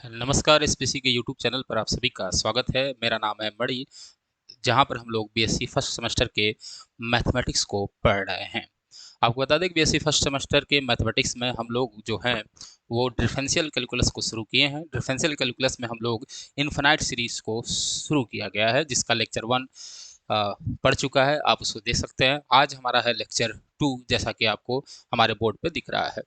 नमस्कार एसपीसी के YouTube channel पर आप सभी का स्वागत है। मेरा नाम है मणि, जहां पर हम लोग बीएससी फर्स्ट सेमेस्टर के मैथमेटिक्स को पढ़ रहे हैं। आपको बता दें कि बीएससी फर्स्ट सेमेस्टर के मैथमेटिक्स में हम लोग जो हैं वो डिफरेंशियल कैलकुलस को शुरू किए हैं। डिफरेंशियल कैलकुलस में हम लोग इनफिनाइट सीरीज को शुरू किया गया है, जिसका लेक्चर 1 पढ़ चुका है, आप उसको देख सकते हैं। आज हमारा है लेक्चर 2, जैसा कि आपको हमारे बोर्ड पे दिख रहा है।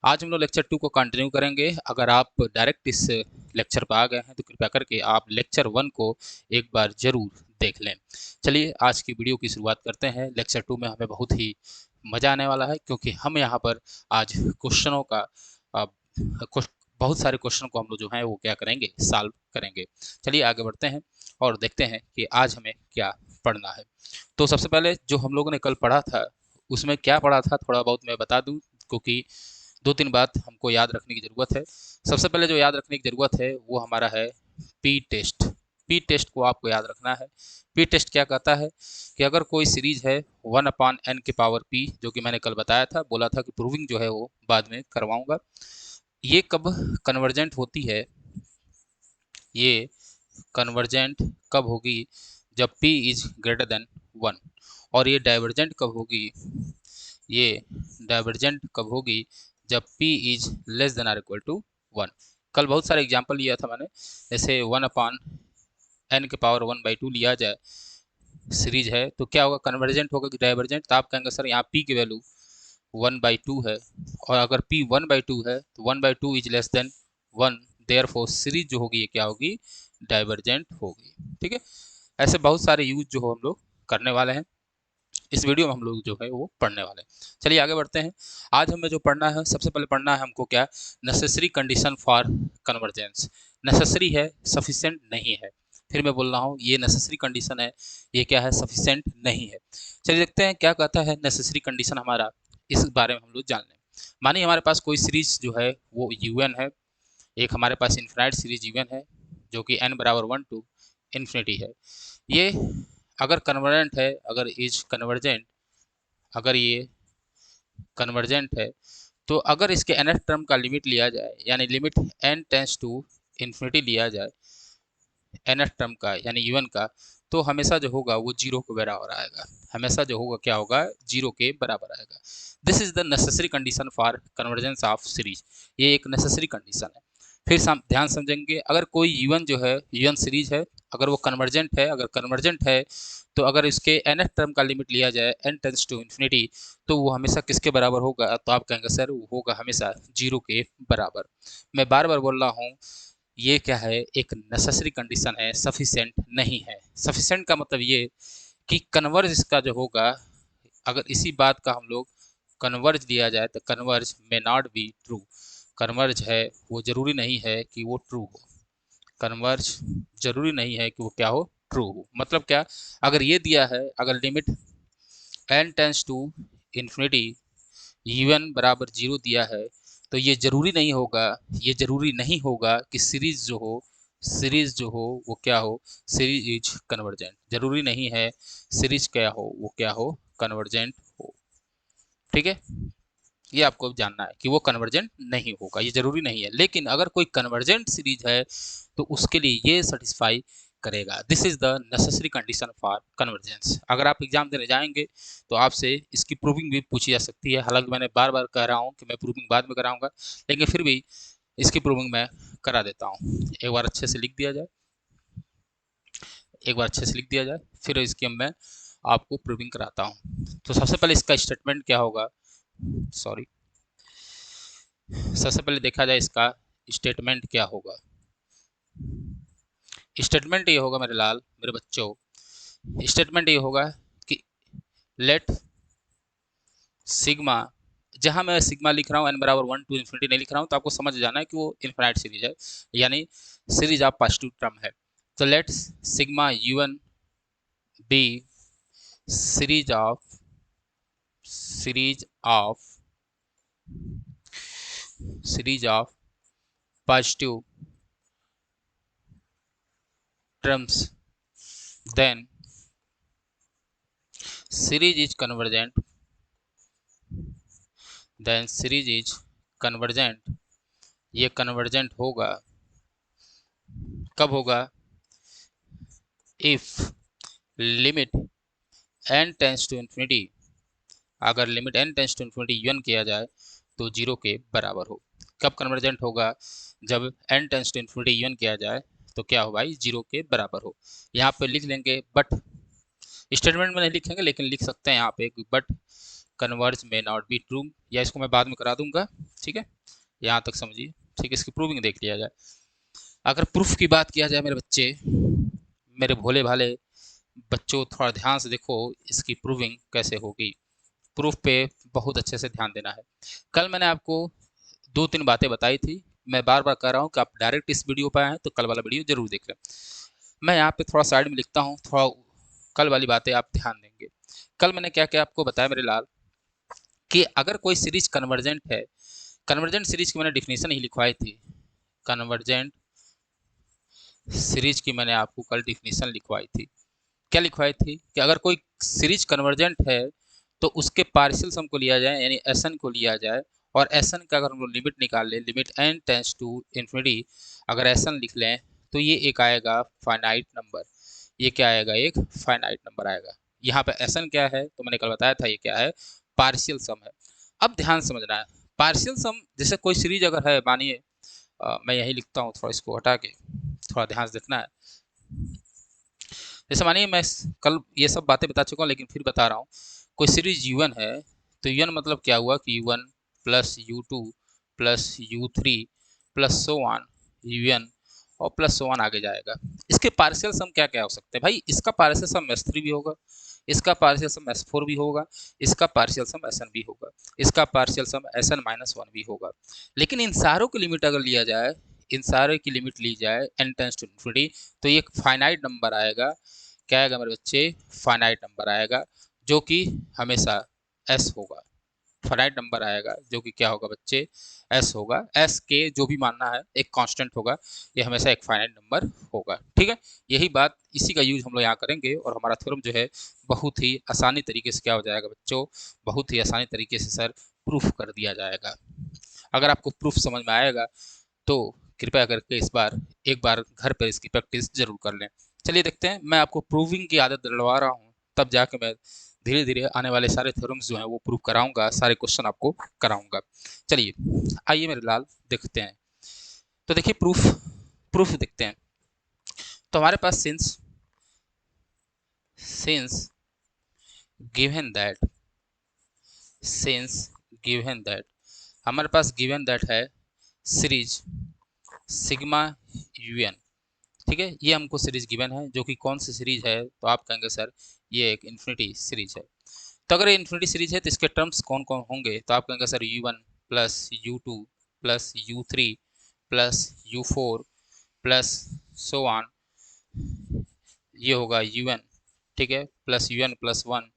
आज हम लोग लेक्चर 2 को कंटिन्यू करेंगे। अगर आप डायरेक्ट इस लेक्चर पर आ गए हैं तो कृपया करके आप लेक्चर 1 को एक बार जरूर देख लें। चलिए आज की वीडियो की शुरुआत करते हैं। लेक्चर 2 में हमें बहुत ही मज़ा आने वाला है, क्योंकि हम यहाँ पर आज क्वेश्चनों का अ, कुछ बहुत सारे क्वेश्चन को हम लोग जो हैं वो क्या करेंगे, सॉल्व करेंगे। चलिए आगे बढ़ते हैं और देखते हैं कि आज हमें क्या पढ़ना है। तो सबसे पहले जो हम लोगों ने कल पढ़ा था उसमें क्या पढ़ा था थोड़ा बहुत मैं बता दूं, क्योंकि दो तीन बात हमको याद रखने की ज़रूरत है। सबसे पहले जो याद रखने की ज़रूरत है वो हमारा है पी टेस्ट। पी टेस्ट को आपको याद रखना है। पी टेस्ट क्या कहता है कि अगर कोई सीरीज है 1/n⁻p, जो कि मैंने कल बताया था, बोला था कि प्रूविंग जो है वो बाद में करवाऊंगा। ये कब कन्वर्जेंट होती है, ये कन्वर्जेंट कब होगी, जब p इज ग्रेटर देन 1। और ये डाइवर्जेंट कब होगी, ये डाइवर्जेंट कब होगी, जब p is less than or equal to 1। कल बहुत सारे एग्जांपल लिया था मैंने, जैसे 1/n⁻1/2 लिया जाए, सीरीज है तो क्या होगा, कन्वर्जेंट होगा कि डाइवर्जेंट। तो आप कहेंगे सर यहाँ p की वैल्यू 1/2 है, और अगर p 1/2 है तो 1/2 is less then 1, therefore series जो होगी ये क्या होगी, डाइवर्जेंट होगी। ठीक है, ऐसे बहुत सारे यूज जो हम लोग करने वाले हैं इस वीडियो में, हम लोग जो है वो पढ़ने वाले हैं। चलिए आगे बढ़ते हैं। आज हमें जो पढ़ना है, सबसे पहले पढ़ना है हमको क्या, necessary condition for convergence. Necessary है, सफिशिएंट नहीं है। फिर मैं बोल रहा हूँ ये नेसेसरी कंडीशन है, ये क्या है, सफिशिएंट नहीं है। चलिए देखते हैं क्या कहता है नेसेसरी कंडीशन हमारा, इस बारे में हम लोग जान लें। मानिए हमारे पास कोई सीरीज जो है वो un है, एक हमारे पास इन्फिनाइट सीरीज un है जो कि n बराबर 1 टू इन्फिनिटी है। ये अगर कन्वर्जेंट है, अगर इज कन्वर्जेंट, अगर ये कन्वर्जेंट है, तो अगर इसके nth टर्म का लिमिट लिया जाए, यानी limit n tends to infinity लिया जाए nth टर्म का यानी un का, तो हमेशा जो होगा वो जीरो के बराबर आएगा। हमेशा जो होगा क्या होगा, जीरो के बराबर आएगा। This is the necessary condition for convergence of series. ये एक नेसेसरी कंडीशन है। फिर ध्यान समझेंगे, अगर कोई un जो है, un सीरीज है, अगर वो कन्वर्जेंट है, अगर कन्वर्जेंट है तो अगर इसके nth टर्म का लिमिट लिया जाए n टेंस टू इन्फिनिटी, तो वो हमेशा किसके बराबर होगा, तो आप कहेंगे सर वो होगा हमेशा जीरो के बराबर। मैं बार बार बोल रहा हूँ, ये क्या है, एक नेसेसरी कंडीशन है, सफिशिएंट नहीं है। सफिशिएंट का मतलब ये कि कन्वर्ज इसका जो होगा, अगर इसी बात का हम लोग कन्वर्ज लिया जाए तो कन्वर्ज में नॉट बी ट्रू। कन्वर्ज है वो जरूरी नहीं है कि वो ट्रू हो। कन्वर्ज जरूरी नहीं है कि वो क्या हो, ट्रू हो। मतलब क्या, अगर ये दिया है, अगर limit n tends to infinity un बराबर जीरो दिया है, तो ये जरूरी नहीं होगा, ये जरूरी नहीं होगा कि सीरीज जो हो, सीरीज जो हो वो क्या हो, सीरीज इज कन्वर्जेंट। जरूरी नहीं है सीरीज क्या हो, वो क्या हो, कन्वर्जेंट हो। ठीक है, ये आपको जानना है कि वो कन्वर्जेंट नहीं होगा, ये जरूरी नहीं है। लेकिन अगर कोई कन्वर्जेंट सीरीज है तो उसके लिए ये सेटिस्फाई करेगा। This is the necessary condition for convergence. अगर आप एग्जाम देने जाएंगे तो आपसे इसकी प्रूविंग भी पूछी जा सकती है। हालांकि मैंने बार बार कह रहा हूँ कि मैं प्रूविंग बाद में कराऊंगा, लेकिन फिर भी इसकी प्रूविंग मैं करा देता हूँ। एक बार अच्छे से लिख दिया जाए, एक बार अच्छे से लिख दिया जाए, फिर इसकी मैं आपको प्रूविंग कराता हूँ। तो सबसे पहले इसका स्टेटमेंट क्या होगा, सॉरी, सबसे पहले देखा जाए इसका स्टेटमेंट क्या होगा। स्टेटमेंट ये होगा मेरे लाल मेरे बच्चों, स्टेटमेंट ये होगा कि लेट सिग्मा, जहां मैं सिग्मा लिख रहा हूँ n बराबर 1 टू इन्फिनिटी नहीं लिख रहा हूँ, तो आपको समझ जाना है कि वो इनफाइनाइट सीरीज है, यानी सीरीज ऑफ पॉजिटिव टर्म है। तो let sigma un be series of series of positive terms, then series is convergent, then series is convergent, ये कन्वर्जेंट होगा कब होगा? If limit n tends to infinity, अगर limit n tends to infinity you किया जाए तो zero के बराबर हो। कब कन्वर्जेंट होगा? जब n tends to infinity you किया जाए तो क्या हो भाई? जीरो के बराबर हो। यहाँ पे लिख लेंगे, बट स्टेटमेंट में नहीं लिखेंगे लेकिन लिख सकते हैं यहाँ पे, बट कन्वर्ज में नॉट बी ट्रू, या इसको मैं बाद में करा दूंगा। ठीक है, यहाँ तक समझिए। ठीक है, इसकी प्रूविंग देख लिया जाए। अगर प्रूफ की बात किया जाए मेरे बच्चे, मेरे भोले भाले बच्चों, थोड़ा ध्यान से देखो इसकी प्रूविंग कैसे होगी। प्रूफ पे बहुत अच्छे से ध्यान देना है। कल मैंने आपको दो तीन बातें बताई थी, मैं बार बार कह रहा हूँ कि आप डायरेक्ट इस वीडियो पर आए हैं तो कल वाला वीडियो जरूर देख लें। मैं यहाँ पे थोड़ा साइड में लिखता हूँ, थोड़ा कल वाली बातें आप ध्यान देंगे। कल मैंने क्या क्या आपको बताया मेरे लाल, कि अगर कोई सीरीज कन्वर्जेंट है, कन्वर्जेंट सीरीज की मैंने डिफिनेशन ही लिखवाई थी। कन्वर्जेंट सीरीज की मैंने आपको कल डिफिनेशन लिखवाई थी। क्या लिखवाई थी? कि अगर कोई सीरीज कन्वर्जेंट है तो उसके पार्शियल सम को लिया जाए, यानी एसन को लिया जाए, और एसन का अगर हम लोग लिमिट निकाल लें, limit n tends to infinity, अगर एसन लिख लें तो ये एक आएगा फाइनाइट नंबर। ये क्या आएगा? एक फाइनाइट नंबर आएगा। यहाँ पे एसन क्या है तो मैंने कल बताया था, ये क्या है? पार्शियल सम है। अब ध्यान समझना है, पार्शियल सम जैसे कोई सीरीज अगर है, मानिए मैं यही लिखता हूँ, थोड़ा इसको हटा के, थोड़ा ध्यान से देखना है। जैसे मानिए मैं कल ये सब बातें बता चुका हूँ लेकिन फिर बता रहा हूँ, कोई सीरीज U1 है तो U1 मतलब क्या हुआ कि U1 plus U2 plus U3 plus so on UN और प्लस सो ऑन आगे जाएगा। इसके पार्शियल सम क्या क्या हो सकते हैं भाई? इसका पार्शियल सम S3 भी होगा, इसका पार्शियल सम S4 भी होगा, इसका पार्शियल सम SN भी होगा, इसका पार्शियल सम SN-1 भी होगा। लेकिन इन सारों की लिमिट अगर लिया जाए, इन सारे की लिमिट ली जाए n टेंस टू इन्फिनिटी, तो ये एक फाइनाइट नंबर आएगा। क्या आएगा मेरे बच्चे? फाइनाइट नंबर आएगा, जो कि हमेशा S होगा। फाइनाइट नंबर आएगा जो कि क्या होगा बच्चे? S होगा। S के जो भी मानना है एक कांस्टेंट होगा, ये हमेशा एक फाइनाइट नंबर होगा। ठीक है, यही बात, इसी का यूज हम लोग यहाँ करेंगे और हमारा थ्योरम जो है बहुत ही आसानी तरीके से क्या हो जाएगा बच्चों? बहुत ही आसानी तरीके से सर प्रूफ कर दिया जाएगा। अगर आपको प्रूफ समझ में आएगा तो कृपया करके इस बार एक बार घर पर इसकी प्रैक्टिस जरूर कर लें। चलिए देखते हैं, मैं आपको प्रूविंग की आदत दिलवा रहा हूँ, तब जाके मैं धीरे धीरे आने वाले सारे थ्योरम्स जो हैं वो प्रूव कराऊंगा, सारे क्वेश्चन आपको कराऊंगा। चलिए आइए मेरे लाल देखते हैं। तो देखिए प्रूफ, प्रूफ देखते हैं। तो हमारे पास since since given that, since given that, हमारे पास गिवन दैट है सीरीज सिग्मा UN। ठीक है, ये हमको सीरीज गिवन है, जो कि कौन सी सीरीज है? तो आप कहेंगे सर ये एक इन्फिनिटी सीरीज है। तो अगर ये इन्फिनिटी सीरीज है तो इसके टर्म्स कौन कौन होंगे? तो आप कहेंगे sir U1 plus U2 plus U3 plus U4 plus so on, ये होगा UN। ठीक है, प्लस UN प्लस 1,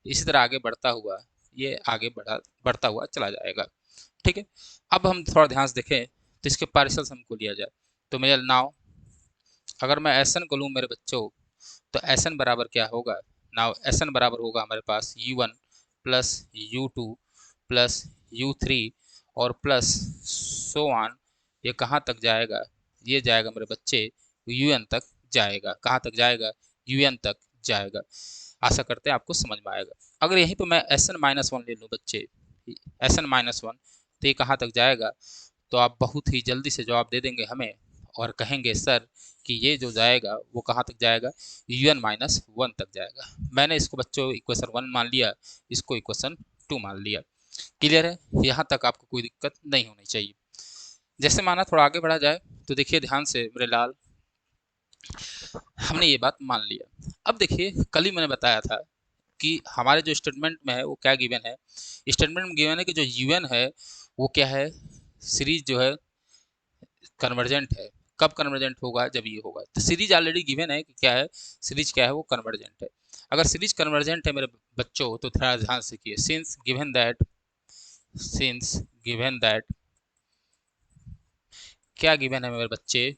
इसी तरह आगे बढ़ता हुआ ये आगे बढ़ता हुआ चला जाएगा। ठीक है, अब हम थोड़ा ध्यान से देखें तो इसके पार्शियल सम को लिया जाए तो मेरे नाउ, अगर मैं SN को लूँ मेरे बच्चों, तो SN बराबर क्या होगा? नाउ SN बराबर होगा हमारे पास U1 plus U2 plus U3 और प्लस सो ऑन, ये कहाँ तक जाएगा? ये जाएगा मेरे बच्चे UN तक जाएगा। कहाँ तक जाएगा? UN तक जाएगा। आशा करते हैं आपको समझ में आएगा। अगर यहीं पे मैं SN-1 ले लूँ बच्चे, SN-1, तो ये कहाँ तक जाएगा? तो आप बहुत ही जल्दी से जवाब दे देंगे हमें और कहेंगे सर कि ये जो जाएगा वो कहाँ तक जाएगा? UN-1 तक जाएगा। मैंने इसको बच्चों इक्वेशन 1 मान लिया, इसको इक्वेशन 2 मान लिया। क्लियर है? यहाँ तक आपको कोई दिक्कत नहीं होनी चाहिए। जैसे माना थोड़ा आगे बढ़ा जाए तो देखिए ध्यान से मेरे लाल, हमने ये बात मान लिया। अब देखिए कल ही मैंने बताया था कि हमारे जो स्टेटमेंट में है वो क्या गिवन है। स्टेटमेंट में गिवन है कि जो UN है वो क्या है? सीरीज जो है कन्वर्जेंट है। कब कन्वर्जेंट होगा? जब ये होगा। तो सीरीज ऑलरेडी गिवन है कि क्या है, सीरीज क्या है? वो कन्वर्जेंट है। अगर सीरीज कन्वर्जेंट है मेरे बच्चों तो थोड़ा ध्यान से किए, since given that, since given that, क्या गिवन है मेरे बच्चे?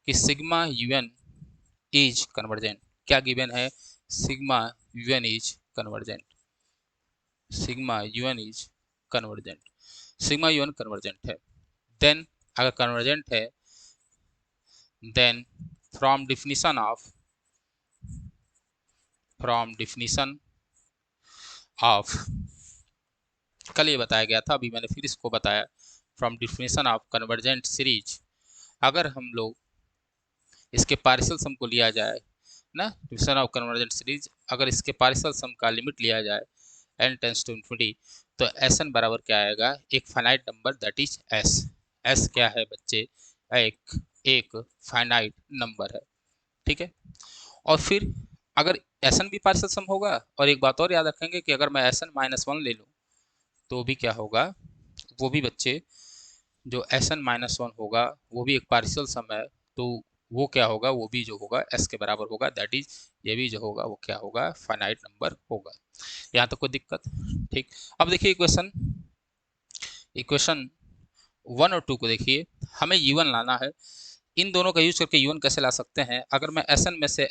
कि सिग्मा UN इज कन्वर्जेंट। क्या गिवन है? Sigma UN is convergent. Sigma UN is convergent. Sigma UN convergent है। देन अगर कन्वर्जेंट है, देन फ्रॉम डिफिनीशन ऑफ कल ये बताया गया था, अभी मैंने फिर इसको बताया। From definition of convergent series, अगर हम लोग इसके पार्शियल सम को लिया जाए ना, डिफिनीशन ऑफ कन्वर्जेंट सीरीज, अगर इसके पार्शियल सम का लिमिट लिया जाए n टेंस टू इन्फिनिटी, तो Sn बराबर क्या आएगा, एक finite number that is S। S क्या है बच्चे, एक एक फाइनाइट नंबर है, ठीक है। और फिर अगर Sn भी पार्शियल सम होगा, और एक बात और याद रखेंगे कि अगर मैं Sn -1 ले लूँ तो भी क्या होगा, वो भी बच्चे जो Sn-1 होगा वो भी एक पार्शियल सम है, तो वो क्या होगा, वो भी जो होगा S के बराबर होगा, दैट इज ये भी जो होगा वो क्या होगा, फाइनाइट नंबर होगा। यहाँ तक कोई दिक्कत, ठीक। अब देखिए इक्वेशन इक्वेशन 1 और 2 को देखिए, हमें U1 लाना है। इन दोनों का यूज करके U1 कैसे ला सकते हैं, अगर मैं Sn में से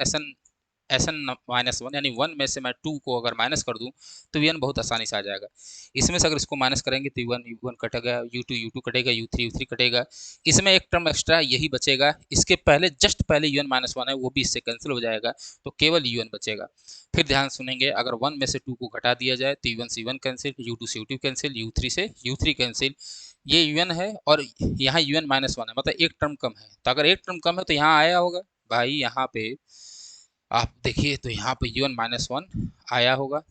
-1 यानी 1 में से मैं 2 को अगर माइनस कर दूं तो U1 बहुत आसानी से आ जाएगा। इसमें से अगर इसको माइनस करेंगे तो U1 कटेगा, U2 कटेगा, U3 कटेगा। इसमें एक टर्म एक्स्ट्रा यही बचेगा, इसके पहले जस्ट पहले U1 -1 है, वो भी इससे कैंसिल हो जाएगा, तो केवल U1 बचेगा। फिर ध्यान सुनेंगे, अगर 1 में से 2 को घटा दिया जाए तो U1 से U1 कैंसिल, U2 से U2 कैंसिल, U3 से U3 कैंसिल। ये UN है और यहाँ UN -1 है, मतलब एक टर्म कम है। तो अगर एक टर्म कम है तो यहाँ आया होगा भाई, यहाँ पे आप देखिए तो यहाँ पे UN -1 आया होगा,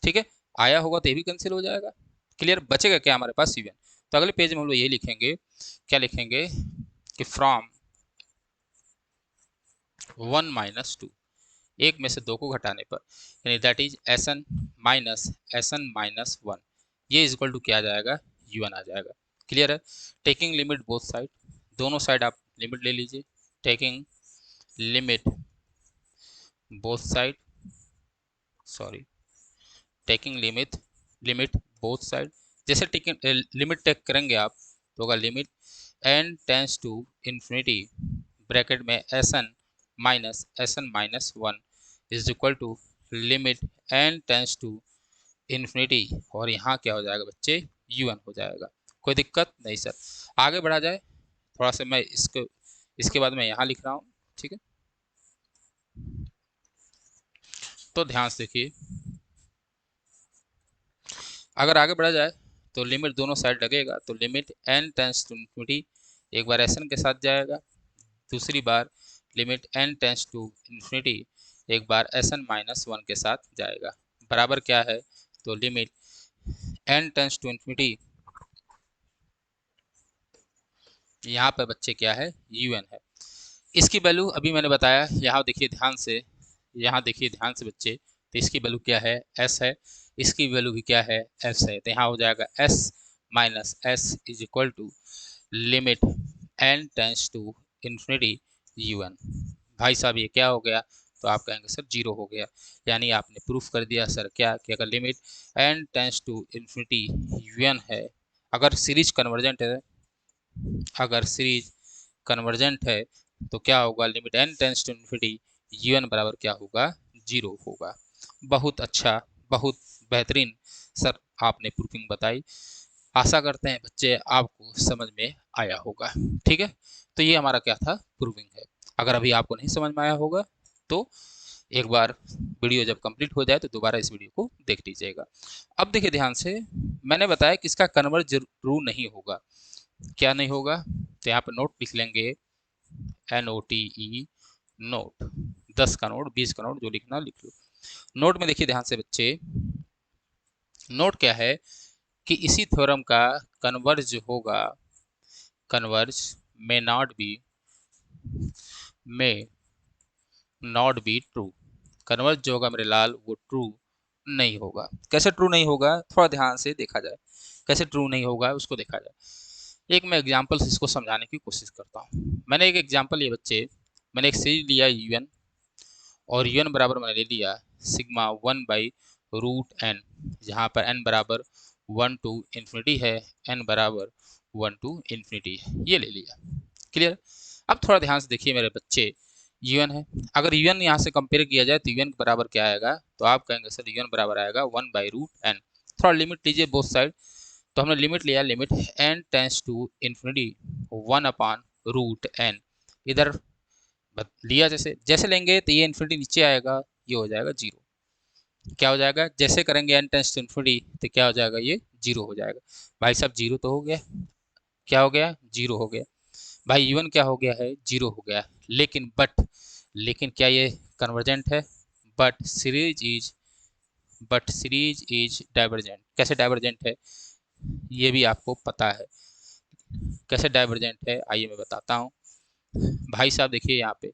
ठीक है। आया होगा तो ये भी कैंसिल हो जाएगा, क्लियर। बचेगा क्या हमारे पास UN। तो अगले पेज में हम लोग ये लिखेंगे, क्या लिखेंगे कि फ्रॉम 1 - 2, एक में से 2 को घटाने पर, यानी दैट इज SN-1, ये इज इक्वल टू क्या आ जाएगा, UN आ जाएगा, क्लियर है। टेकिंग लिमिट बोथ साइड, दोनों साइड आप लिमिट ले लीजिए। Taking limit both side, sorry, taking limit both side. जैसे टेकिंग लिमिट टेक करेंगे आप तो होगा limit n tends to infinity bracket में SN-1 is equal to limit n tends to infinity, और यहाँ क्या हो जाएगा बच्चे, UN हो जाएगा। कोई दिक्कत नहीं सर। आगे बढ़ा जाए थोड़ा सा, मैं इसके बाद मैं यहाँ लिख रहा हूँ, ठीक है। तो ध्यान से देखिए, अगर आगे बढ़ा जाए तो लिमिट दोनों साइड लगेगा, तो limit n tends to infinity एक बार Sn के साथ जाएगा, दूसरी बार limit n tends to infinity एक बार SN-1 के साथ जाएगा। बराबर क्या है, तो limit n tends to infinity, यहाँ पर बच्चे क्या है, UN है। इसकी वैल्यू अभी मैंने बताया, यहाँ देखिए ध्यान से, यहाँ देखिए ध्यान से बच्चे, तो इसकी वैल्यू क्या है, S है, इसकी वैल्यू भी क्या है, S है। तो यहाँ हो जाएगा S - S is equal to limit n tends to infinity UN। भाई साहब ये क्या हो गया, तो आप कहेंगे सर 0 हो गया, यानी आपने प्रूफ कर दिया सर क्या, कि अगर limit n tends to infinity UN है, अगर सीरीज कन्वर्जेंट है, अगर सीरीज कन्वर्जेंट है तो क्या होगा, limit n tends to infinity UN बराबर क्या होगा, 0 होगा। बहुत अच्छा, बहुत बेहतरीन सर आपने प्रूफिंग बताई। आशा करते हैं बच्चे आपको समझ में आया होगा, ठीक है। तो ये हमारा क्या था, प्रूविंग है। अगर अभी आपको नहीं समझ में आया होगा तो एक बार वीडियो जब कंप्लीट हो जाए तो दोबारा इस वीडियो को देख लीजिएगा। अब देखिए ध्यान से, मैंने बताया कि इसका कन्वर्ज ट्रू नहीं होगा, क्या नहीं होगा, तो यहाँ पर नोट लिख लेंगे, NOTE नोट, 10 का नोट, 20 का नोट, जो लिखना लिख लो। नोट में देखिए ध्यान से बच्चे, नोट क्या है कि इसी थ्योरम का कन्वर्ज होगा, converge may not be true, converge जो होगा मेरे लाल वो ट्रू नहीं होगा। कैसे ट्रू नहीं होगा, थोड़ा ध्यान से देखा जाए, कैसे ट्रू नहीं होगा उसको देखा जाए। एक मैं एग्जाम्पल से इसको समझाने की कोशिश करता हूँ। मैंने एक एग्जाम्पल ये बच्चे, मैंने एक सीरीज लिया UN, और UN बराबर मैंने ले लिया सिग्मा 1/√n, जहाँ पर n बराबर 1 to इन्फिनिटी है, n बराबर 1 to इन्फिनिटी है, ये ले लिया, क्लियर। अब थोड़ा ध्यान से देखिए मेरे बच्चे, UN है, अगर UN यहाँ से कंपेयर किया जाए तो UN बराबर क्या आएगा, तो आप कहेंगे सर UN बराबर आएगा 1/√n। थोड़ा लिमिट लीजिए बोथ साइड, तो हमने लिमिट लिया, limit n tends to infinity 1/√n, इधर लिया जैसे जैसे लेंगे तो ये इन्फिनिटी नीचे आएगा, ये हो जाएगा जीरो। क्या हो जाएगा, जैसे करेंगे n टेंस टू इन्फिनिटी तो क्या हो जाएगा, ये जीरो हो जाएगा। भाई साहब जीरो तो हो गया, क्या हो गया, जीरो हो गया। भाई इवन क्या हो गया है, जीरो हो गया। लेकिन क्या ये कन्वर्जेंट है, but series is but series is divergent. कैसे डाइवर्जेंट है ये भी आपको पता है, कैसे डाइवर्जेंट है आइए मैं बताता हूँ। भाई साहब देखिए यहाँ पे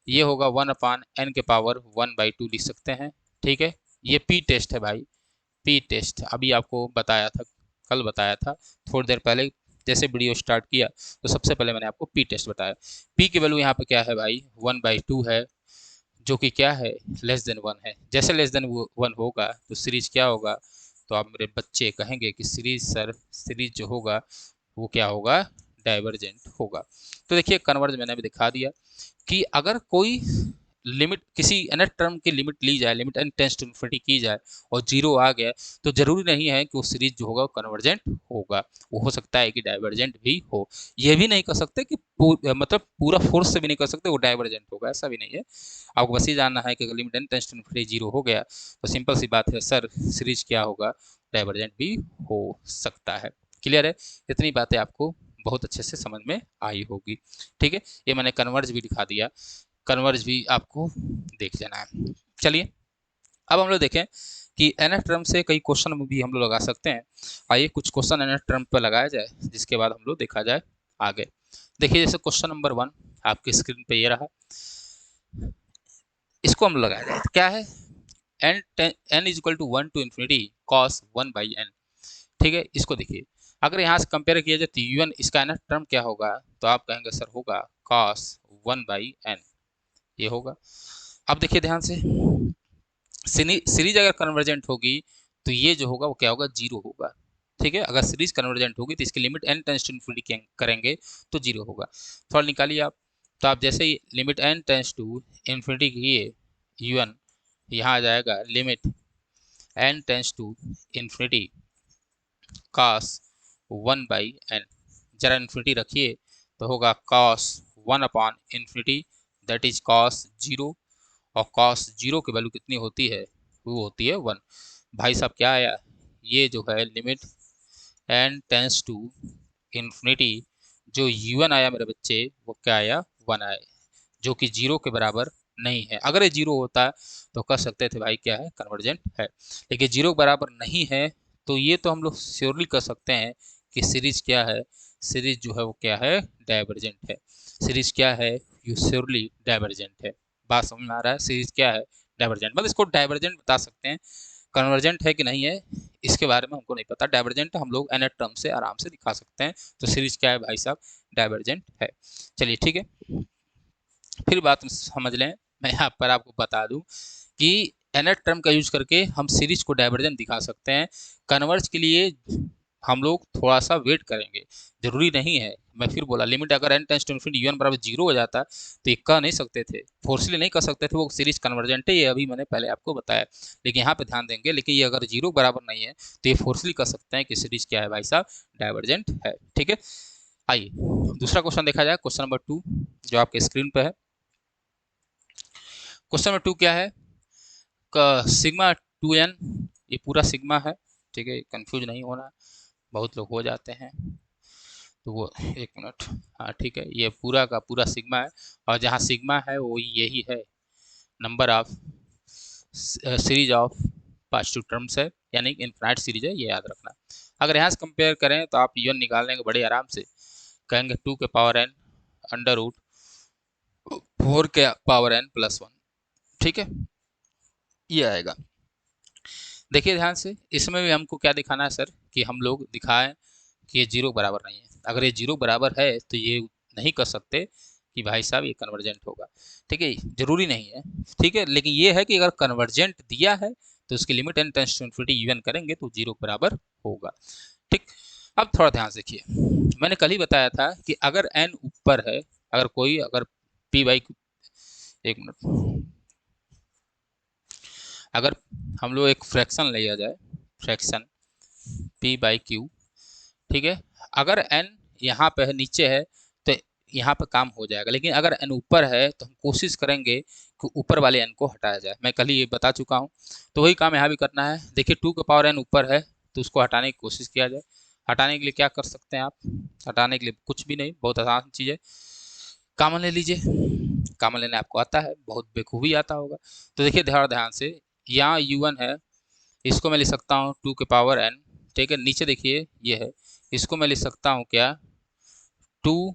ये होगा 1/n के पावर 1/2 लिख सकते हैं, ठीक है। ये पी टेस्ट है भाई, पी टेस्ट अभी आपको बताया था, कल बताया था थोड़ी देर पहले, जैसे वीडियो स्टार्ट किया तो सबसे पहले मैंने आपको पी टेस्ट बताया। पी की वैल्यू यहाँ पे क्या है भाई, 1/2 है, जो कि क्या है, लेस देन 1 है। जैसे लेस देन 1 होगा तो सीरीज क्या होगा, तो आप मेरे बच्चे कहेंगे कि सीरीज सर, सीरीज जो होगा वो क्या होगा, डाइवर्जेंट होगा। तो देखिए कन्वर्ज मैंने अभी दिखा दिया कि अगर कोई लिमिट किसी nth टर्म की लिमिट ली जाए, limit n tends to infinity की जाए और जीरो आ गया, तो जरूरी नहीं है कि वो सीरीज जो होगा कन्वर्जेंट होगा, वो हो सकता है कि डाइवर्जेंट भी हो। ये भी नहीं कर सकते कि मतलब पूरा फोर्स से भी नहीं कर सकते वो डाइवर्जेंट होगा, ऐसा भी नहीं है। आपको बस ये जानना है कि अगर limit n tends to infinity zero हो गया तो सिंपल सी बात है सर, सीरीज क्या होगा, डाइवर्जेंट भी हो सकता है। क्लियर है, इतनी बातें आपको बहुत अच्छे से समझ में आई होगी, ठीक है। ये मैंने कन्वर्ज भी दिखा दिया, कन्वर्ज भी आपको देख लेना है। चलिए अब हम लोग देखें कि nth टर्म से कई क्वेश्चन भी हम लोग लगा सकते हैं। आइए कुछ क्वेश्चन nth टर्म पर लगाया जाए, जिसके बाद हम लोग देखा जाए आगे। देखिए जैसे क्वेश्चन नंबर 1 आपकी स्क्रीन पे ये रहा, इसको हम लगाया जाए तो क्या है, n is equal to 1 to infinity cos 1/n, ठीक है। इसको देखिए अगर यहाँ से कंपेयर किया जाए तो un इसका nth टर्म क्या होगा, तो आप कहेंगे सर होगा cos 1/n, ये होगा। अब देखिए ध्यान से, सीरीज अगर कन्वर्जेंट होगी तो ये जो होगा वो क्या होगा, जीरो होगा, ठीक है। अगर सीरीज कन्वर्जेंट होगी तो इसकी limit n tends to infinity करेंगे तो जीरो होगा। थोड़ा निकालिए आप, तो आप जैसे ही limit n tends to infinity किए un, यहाँ आ जाएगा limit n tends to infinity cos 1/n, जरा इन्फिनिटी रखिए तो होगा cos 1/infinity, that is cos zero, और cos जीरो की वैल्यू कितनी होती है, वो होती है 1। भाई साहब क्या आया, ये जो है limit n tends to infinity, जो u1 आया मेरे बच्चे वो क्या आया, 1 आया, जो कि जीरो के बराबर नहीं है। अगर ये जीरो होता तो कह सकते थे भाई क्या है, कन्वर्जेंट है, लेकिन जीरो के बराबर नहीं है, तो ये तो हम लोग श्योरली कह सकते हैं कि सीरीज क्या है, सीरीज जो है वो क्या है, डाइवर्जेंट है। सीरीज क्या है, यू श्योरली डाइवर्जेंट है। बात समझ में आ रहा है, सीरीज क्या है, डाइवर्जेंट, मतलब इसको डाइवर्जेंट बता सकते हैं। कन्वर्जेंट है कि नहीं है इसके बारे में हमको नहीं पता, डाइवर्जेंट हम लोग nth टर्म से आराम से दिखा सकते हैं। तो सीरीज क्या है भाई साहब, डाइवर्जेंट है। चलिए ठीक है, फिर बात समझ लें, मैं यहाँ पर आपको बता दूं कि nth टर्म का यूज करके हम सीरीज को डाइवर्जेंट दिखा सकते हैं। कन्वर्ज के लिए हम लोग थोड़ा सा वेट करेंगे, जरूरी नहीं है। मैं फिर बोला लिमिट अगर n tends to infinity un बराबर जीरो हो जाता तो ये कह नहीं सकते थे, फोर्सली नहीं कह सकते थे वो सीरीज कन्वर्जेंट है, ये अभी मैंने पहले आपको बताया। लेकिन यहाँ पे ध्यान देंगे, लेकिन ये अगर जीरो बराबर नहीं है तो ये फोर्सली कह सकते हैं कि सीरीज क्या है भाई साहब, डाइवर्जेंट है, ठीक है। आइए दूसरा क्वेश्चन देखा जाए, क्वेश्चन नंबर 2 जो आपके स्क्रीन पे है। क्वेश्चन नंबर 2 क्या है, सिग्मा 2n, ये पूरा सिग्मा है, ठीक है, कंफ्यूज नहीं होना, बहुत लोग हो जाते हैं, तो वो एक मिनट, हाँ ठीक है, ये पूरा का पूरा सिग्मा है, और जहाँ सिग्मा है वो यही है, number of series of positive terms है, यानी इनफाइनाइट सीरीज है, ये याद रखना। अगर यहाँ से कंपेयर करें तो आप यन निकाल लेंगे बड़े आराम से, कहेंगे 2 के पावर n अंडर रूट 4 के पावर n प्लस 1, ठीक है, ये आएगा। देखिए ध्यान से, इसमें भी हमको क्या दिखाना है सर, कि हम लोग दिखाएं कि ये जीरो बराबर नहीं है। अगर ये जीरो बराबर है तो ये नहीं कर सकते कि भाई साहब ये कन्वर्जेंट होगा, ठीक है, जरूरी नहीं है, ठीक है। लेकिन ये है कि अगर कन्वर्जेंट दिया है तो उसकी limit n tends to infinity even करेंगे तो जीरो बराबर होगा, ठीक। अब थोड़ा ध्यान से देखिए, मैंने कल ही बताया था कि अगर n ऊपर है, अगर p बाई, एक मिनट, अगर हम लोग एक फ्रैक्शन लिया जाए, फ्रैक्शन p बाई क्यू, ठीक है, अगर n यहाँ पे है, नीचे है, तो यहाँ पर काम हो जाएगा। लेकिन अगर n ऊपर है तो हम कोशिश करेंगे कि ऊपर वाले n को हटाया जाए। मैं कल ही ये बता चुका हूँ, तो वही काम यहाँ भी करना है। देखिए 2 के पावर n ऊपर है तो उसको हटाने की कोशिश किया जाए। हटाने के लिए क्या कर सकते हैं आप? हटाने के लिए कुछ भी नहीं, बहुत आसान चीज़ है। कॉमन ले लीजिए। कॉमन लेने आपको आता है, बहुत बेखूबी आता होगा। तो देखिए ध्यान से, यहाँ u1 है, इसको मैं लिख सकता हूँ 2 के पावर n, ठीक है। नीचे देखिए ये है, इसको मैं लिख सकता हूँ क्या, 2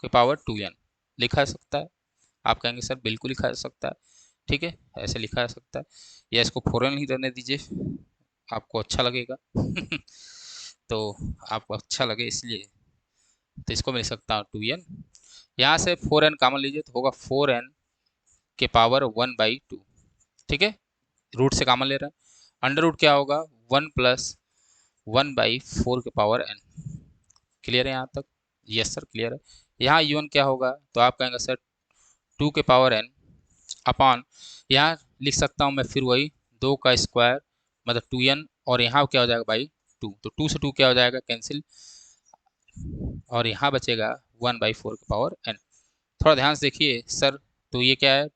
के पावर 2n लिखा जा सकता है। आप कहेंगे सर बिल्कुल लिखा जा सकता है, ठीक है, ऐसे लिखा जा सकता है। या इसको 4n ही रहने दीजिए, आपको अच्छा लगेगा तो आपको अच्छा लगे इसलिए, तो इसको मैं लिख सकता हूँ 2n। यहाँ से 4n कॉमन लीजिए तो होगा 4n के पावर 1/2, ठीक है। रूट से कॉमन ले रहे हैं, अंडर रूट क्या होगा 1 + 1/4 के पावर n। क्लियर है यहाँ तक? यस सर क्लियर है। यहाँ u1 क्या होगा, तो आप कहेंगे सर 2 के पावर n अपॉन, यहाँ लिख सकता हूँ मैं फिर वही 2 का स्क्वायर मतलब 2n, और यहाँ क्या हो जाएगा भाई 2, तो 2 से 2 क्या हो जाएगा कैंसिल, और यहाँ बचेगा 1/4 के पावर n। थोड़ा ध्यान से देखिए सर, तो ये क्या है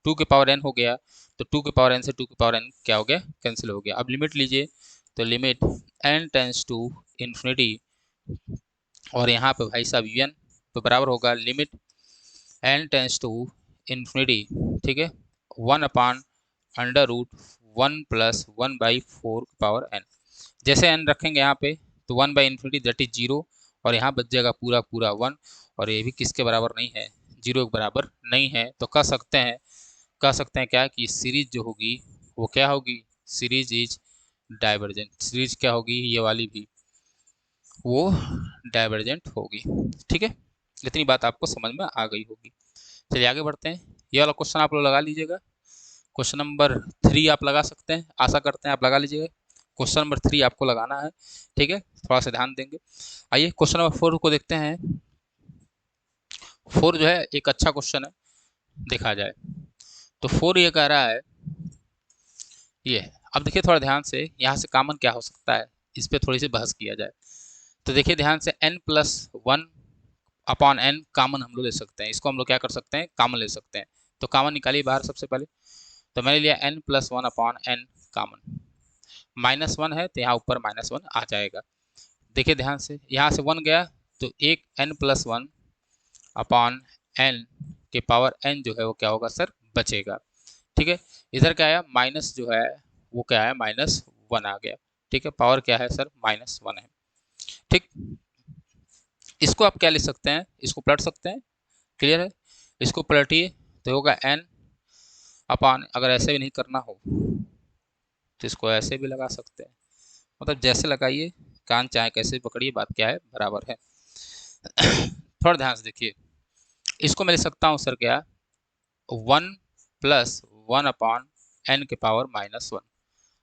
2 के पावर n हो गया, तो 2 के पावर n से 2 के पावर n क्या हो गया, कैंसिल हो गया। अब लिमिट लीजिए, तो limit n tends to infinity, और यहाँ पे भाई साहब un तो बराबर होगा limit n tends to infinity, ठीक है, 1/√1 + 1/4 के पावर n। जैसे n रखेंगे यहाँ पे तो 1/∞ दैट इज 0, और यहाँ बच जाएगा पूरा पूरा 1, और ये भी किसके बराबर नहीं है, 0 के बराबर नहीं है। तो कह सकते हैं क्या कि सीरीज जो होगी वो क्या होगी, सीरीज इज डाइवर्जेंट। सीरीज क्या होगी, ये वाली भी वो डाइवर्जेंट होगी, ठीक है। इतनी बात आपको समझ में आ गई होगी। चलिए आगे बढ़ते हैं। ये वाला क्वेश्चन आप लोग लगा लीजिएगा, क्वेश्चन नंबर 3 आप लगा सकते हैं, आशा करते हैं आप लगा लीजिएगा। क्वेश्चन नंबर 3 आपको लगाना है, ठीक है, थोड़ा सा ध्यान देंगे। आइए क्वेश्चन नंबर 4 को देखते हैं। 4 जो है एक अच्छा क्वेश्चन है देखा जाए तो। 4 ये कह रहा है, ये अब देखिए थोड़ा ध्यान से, यहाँ से कॉमन क्या हो सकता है, इस पर थोड़ी सी बहस किया जाए। तो देखिए ध्यान से, n+1 अपॉन n कॉमन हम लोग ले सकते हैं, इसको हम लोग क्या कर सकते हैं, कॉमन ले सकते हैं। तो कॉमन निकालिए बाहर सबसे पहले, तो मैंने लिया n+1 अपॉन n कॉमन, -1 है तो यहाँ ऊपर -1 आ जाएगा। देखिए ध्यान से, यहाँ से 1 गया तो एक n+1 अपॉन n के पावर n जो है वो क्या होगा सर, बचेगा, ठीक है। इधर क्या आया, माइनस जो है वो क्या है, -1 आ गया, ठीक है। पावर क्या है सर, -1 है, ठीक। इसको आप क्या लिख सकते हैं, इसको पलट सकते हैं, क्लियर है। इसको पलटिए तो होगा n अपॉन, अगर ऐसे भी नहीं करना हो तो इसको ऐसे भी लगा सकते हैं, मतलब जैसे लगाइए, कान चाहे कैसे पकड़िए, बात क्या है बराबर है थोड़ा ध्यान से देखिए, इसको मैं लिख सकता हूँ सर क्या, 1 + 1 अपॉन n के पावर -1।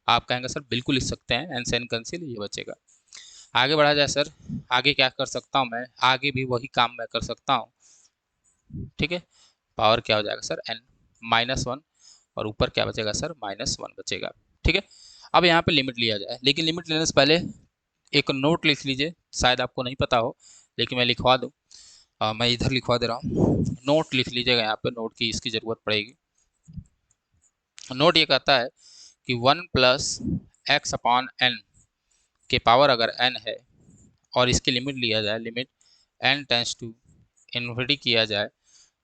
आप कहेंगे सर बिल्कुल लिख सकते हैं, n से n कैंसिल, ये बचेगा। आगे बढ़ा जाए सर, आगे क्या कर सकता हूँ मैं, आगे भी वही काम मैं कर सकता हूँ, ठीक है। पावर क्या हो जाएगा सर, n -1, और ऊपर क्या बचेगा सर, -1 बचेगा, ठीक है। अब यहाँ पे लिमिट लिया जाए, लेकिन लिमिट लेने से पहले एक नोट लिख लीजिए, शायद आपको नहीं पता हो लेकिन मैं लिखवा दूँ। मैं इधर लिखवा दे रहा हूँ, नोट लिख लीजिएगा, यहाँ पे नोट की इसकी ज़रूरत पड़ेगी। नोट ये कहता है कि 1 + x अपॉन n के पावर अगर n है और इसकी लिमिट लिया जाए, limit n tends to infinity किया जाए,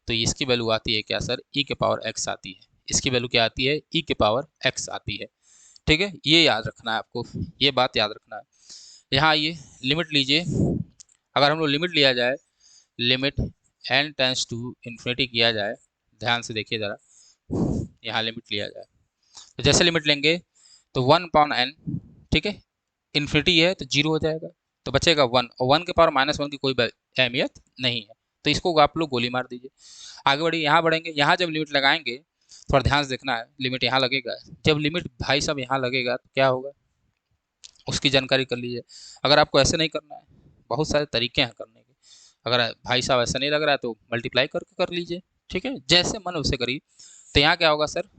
तो इसकी वैल्यू आती है क्या सर, e के पावर x आती है। इसकी वैल्यू क्या आती है, e के पावर x आती है, ठीक है। ये याद रखना है आपको, ये बात याद रखना है। यहाँ आइए लिमिट लीजिए, अगर हम लोग लिमिट लिया जाए, limit n tends to infinity किया जाए, ध्यान से देखिए ज़रा, यहाँ लिमिट लिया जाए तो जैसे लिमिट लेंगे तो 1/n, ठीक है, इन्फिनिटी है तो 0 हो जाएगा, तो बचेगा 1, और 1 के पावर -1 की कोई अहमियत नहीं है, तो इसको आप लोग गोली मार दीजिए। आगे बढ़िए, यहाँ बढ़ेंगे, यहाँ जब लिमिट लगाएंगे थोड़ा ध्यान से देखना है, लिमिट यहाँ लगेगा, जब लिमिट भाई साहब यहाँ लगेगा तो क्या होगा उसकी जानकारी कर लीजिए। अगर आपको ऐसे नहीं करना है, बहुत सारे तरीके हैं करने के, अगर भाई साहब ऐसा नहीं लग रहा है तो मल्टीप्लाई करके कर लीजिए, ठीक है, जैसे मन वैसे करिए। तो यहाँ क्या होगा सर,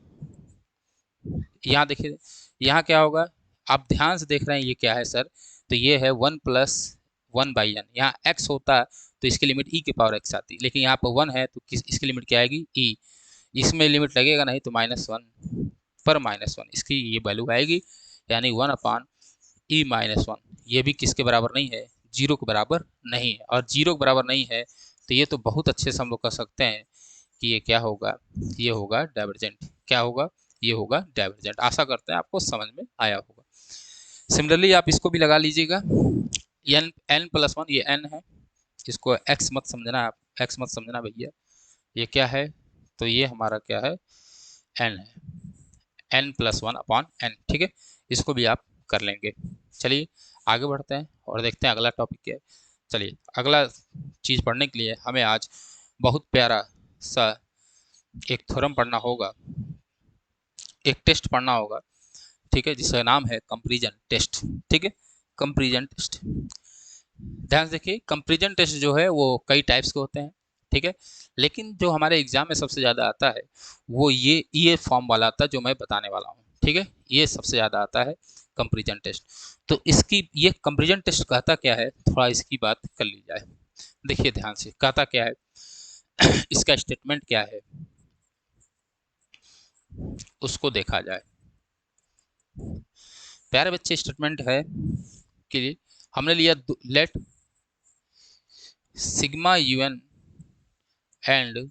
यहाँ देखिए, यहाँ क्या होगा, आप ध्यान से देख रहे हैं ये क्या है सर, तो ये है 1 + 1/n, यहाँ x होता तो इसकी लिमिट ई के पावर एक्स आती, लेकिन यहाँ पर 1 है तो इसकी लिमिट क्या आएगी, ई। इसमें लिमिट लगेगा नहीं तो -1 पर -1 इसकी ये वैल्यू आएगी, यानी 1 ई -1। ये भी किसके बराबर नहीं है, 0 के बराबर नहीं है। और 0 के बराबर नहीं है तो ये तो बहुत अच्छे से हम लोग कह सकते हैं कि ये क्या होगा, ये होगा डाइवर्जेंट। क्या होगा, ये होगा डाइवर्जेंट। आशा करते हैं आपको समझ में आया होगा। सिमिलरली आप इसको भी लगा लीजिएगा, n+1, ये n है, इसको x मत समझना, आप x मत समझना भैया, ये क्या है, तो ये हमारा क्या है, n है, n+1/n। ठीक है, इसको भी आप कर लेंगे। चलिए आगे बढ़ते हैं और देखते हैं अगला टॉपिक क्या है। चलिए अगला चीज़ पढ़ने के लिए हमें आज बहुत प्यारा सा एक थ्योरम पढ़ना होगा, एक टेस्ट पढ़ना होगा, ठीक है, जिसका नाम है कंपैरिजन टेस्ट। ठीक है, कंपैरिजन टेस्ट, ध्यान से देखिए, कंपैरिजन टेस्ट जो है वो कई टाइप्स के होते हैं। ठीक है, लेकिन जो हमारे एग्जाम में सबसे ज़्यादा आता है वो ये फॉर्म वाला आता है जो मैं बताने वाला हूँ। ठीक है, ये सबसे ज़्यादा आता है कंपैरिजन टेस्ट। तो इसकी ये कंपैरिजन टेस्ट कहता क्या है, थोड़ा इसकी बात कर ली जाए। देखिए ध्यान से, कहता क्या है, इसका स्टेटमेंट क्या है, उसको देखा जाए। प्यारे बच्चे, स्टेटमेंट है कि हमने लिया let sigma UN and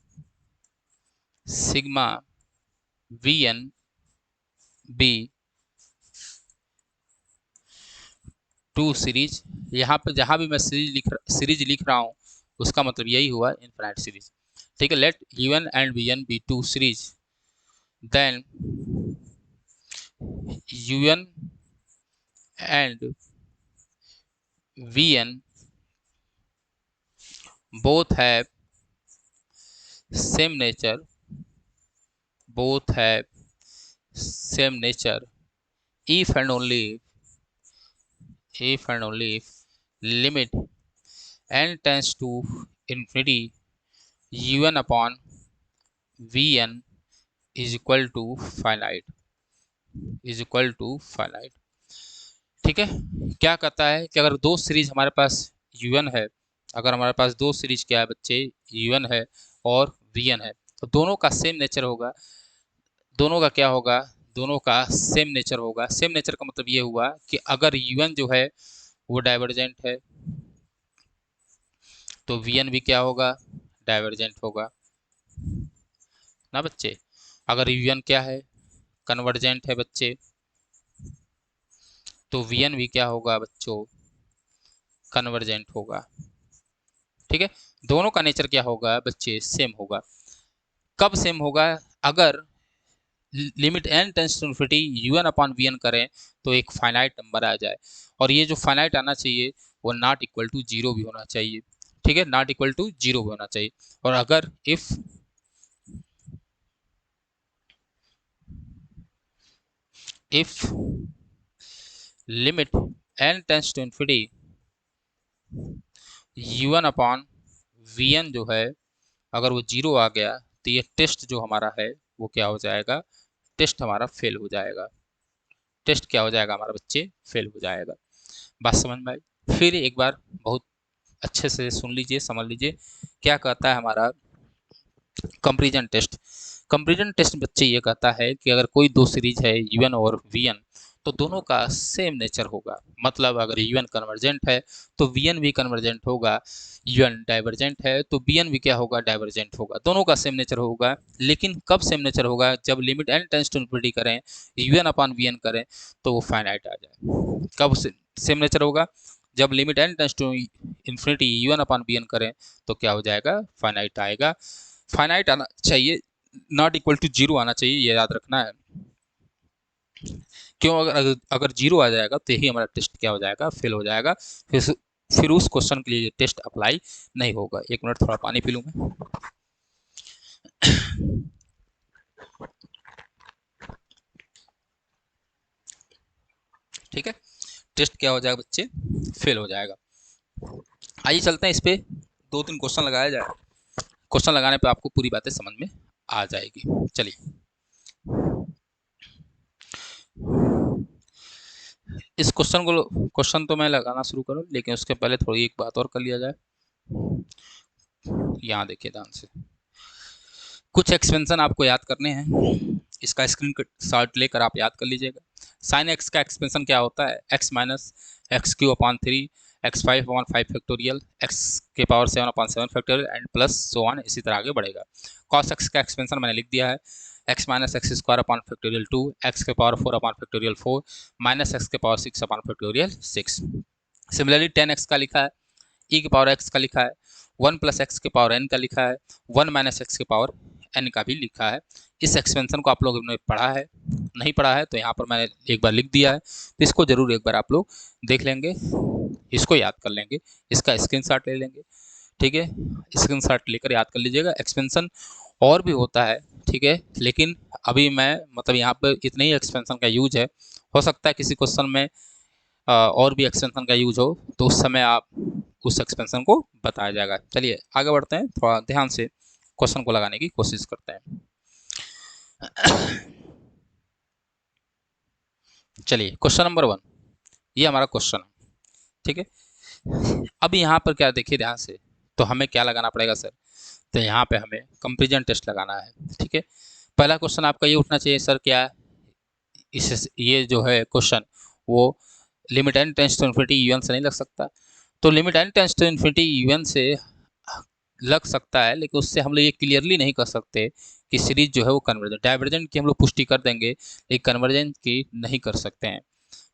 sigma VN be two series. यहाँ पे जहाँ भी मैं सीरीज लिख रहा हूँ उसका मतलब यही हुआ इनफाइनाइट सीरीज। ठीक है, let UN and VN be two series, then UN and VN both have same nature, both have same nature if and only if limit n tends to infinity UN/VN is equal to finite, is equal to finite। ठीक है, क्या कहता है कि अगर दो series हमारे पास UN है, अगर हमारे पास दो सीरीज क्या है बच्चे, UN है और VN है, तो दोनों का सेम नेचर होगा। दोनों का क्या होगा, दोनों का सेम नेचर होगा। सेम नेचर का मतलब ये हुआ कि अगर UN जो है वो डाइवर्जेंट है तो VN भी क्या होगा, डाइवर्जेंट होगा ना बच्चे। अगर UN क्या है, कन्वर्जेंट है बच्चे, तो VN भी क्या होगा बच्चों, कन्वर्जेंट होगा। ठीक है, दोनों का नेचर क्या होगा बच्चे, सेम होगा। कब सेम होगा, अगर limit n tends to infinity UN/VN करें तो एक फाइनाइट नंबर आ जाए, और ये जो फाइनाइट आना चाहिए वो नॉट इक्वल टू 0 भी होना चाहिए। ठीक है, नॉट इक्वल टू 0 भी होना चाहिए। और अगर if limit n tends to infinity UN/VN जो है अगर वो 0 आ गया तो ये टेस्ट जो हमारा है वो क्या हो जाएगा, टेस्ट हमारा फेल हो जाएगा। टेस्ट क्या हो जाएगा हमारा बच्चे, फेल हो जाएगा। बात समझ में आई। फिर एक बार बहुत अच्छे से सुन लीजिए, समझ लीजिए क्या कहता है हमारा कंपैरिजन टेस्ट। कंपैरिजन टेस्ट बच्चे ये कहता है कि अगर कोई दो सीरीज है UN और VN तो दोनों का सेम नेचर होगा। मतलब अगर UN कन्वर्जेंट है तो VN भी कन्वर्जेंट होगा, UN डाइवर्जेंट है तो VN भी क्या होगा, डाइवर्जेंट होगा। दोनों का सेम नेचर होगा, लेकिन कब सेम नेचर होगा, जब limit n tends to infinity करें, UN/VN करें तो वो फाइनाइट आ जाए। कब सेम नेचर होगा, जब limit n tends to infinity UN/VN करें तो क्या हो जाएगा, फाइनाइट आएगा। फाइनाइट आना चाहिए, नॉट इक्वल टू 0 आना चाहिए, ये याद रखना है। क्यों, अगर 0 आ जाएगा तो यही हमारा टेस्ट क्या हो जाएगा, फेल हो जाएगा। फिर उस क्वेश्चन के लिए ये टेस्ट अप्लाई नहीं होगा। एक मिनट थोड़ा पानी पी लूँ मैं। ठीक है, टेस्ट क्या हो जाएगा बच्चे, फेल हो जाएगा। आइए चलते हैं, इस पे 2-3 क्वेश्चन लगाया जाए। क्वेश्चन लगाने पे आपको पूरी बातें समझ में आ जाएगी। चलिए इस क्वेश्चन तो मैं लगाना शुरू करूं, लेकिन उसके पहले थोड़ी एक बात और कर लिया जाए। यहाँ देखिए ध्यान से, कुछ एक्सपेंशन आपको याद करने हैं, इसका स्क्रीन शॉट लेकर आप याद कर लीजिएगा। साइन एक्स का एक्सपेंशन क्या होता है, x minus x cube upon 3, x 5 upon 5 factorial, x के power 7 upon 7 factorial and plus so on, इसी तरह आगे बढ़ेगा। कॉस एक्स का एक्सपेंशन मैंने लिख दिया है, x minus x square upon factorial 2, x के power 4 upon factorial 4 minus x के power 6 upon factorial 6। Similarly 10x का लिखा है, e के पावर x का लिखा है, 1 प्लस एक्स के पावर n का लिखा है, 1 माइनस एक्स के पावर n का भी लिखा है। इस एक्सपेंशन को आप लोगों ने पढ़ा है, नहीं पढ़ा है तो यहाँ पर मैंने एक बार लिख दिया है, तो इसको जरूर एक बार आप लोग देख लेंगे, इसको याद कर लेंगे, इसका स्क्रीनशॉट ले लेंगे, ठीक है। स्क्रीनशॉट लेकर याद कर लीजिएगा। एक्सपेंशन और भी होता है, ठीक है, लेकिन अभी मैं मतलब यहाँ पर इतने ही एक्सपेंशन का यूज है। हो सकता है किसी क्वेश्चन में और भी एक्सपेंशन का यूज हो, तो उस समय आप उस एक्सपेंशन को बताया जाएगा। चलिए आगे बढ़ते हैं, थोड़ा ध्यान से क्वेश्चन को लगाने की कोशिश करते हैं। चलिए क्वेश्चन नंबर 1, ये हमारा क्वेश्चन है, ठीक है। अब यहाँ पर क्या देखिए ध्यान से, तो हमें क्या लगाना पड़ेगा सर, तो यहाँ पे हमें कंपैरिजन टेस्ट लगाना है, ठीक है। पहला क्वेश्चन आपका ये उठना चाहिए सर, क्या इस ये जो है क्वेश्चन वो limit n tends to infinity un से नहीं लग सकता। तो limit n tends to infinity un से लग सकता है, लेकिन उससे हम लोग ये क्लियरली नहीं कर सकते कि सीरीज जो है वो कन्वर्जेंट, डाइवर्जेंट की हम लोग पुष्टि कर देंगे, लेकिन कन्वर्जेंट की नहीं कर सकते हैं।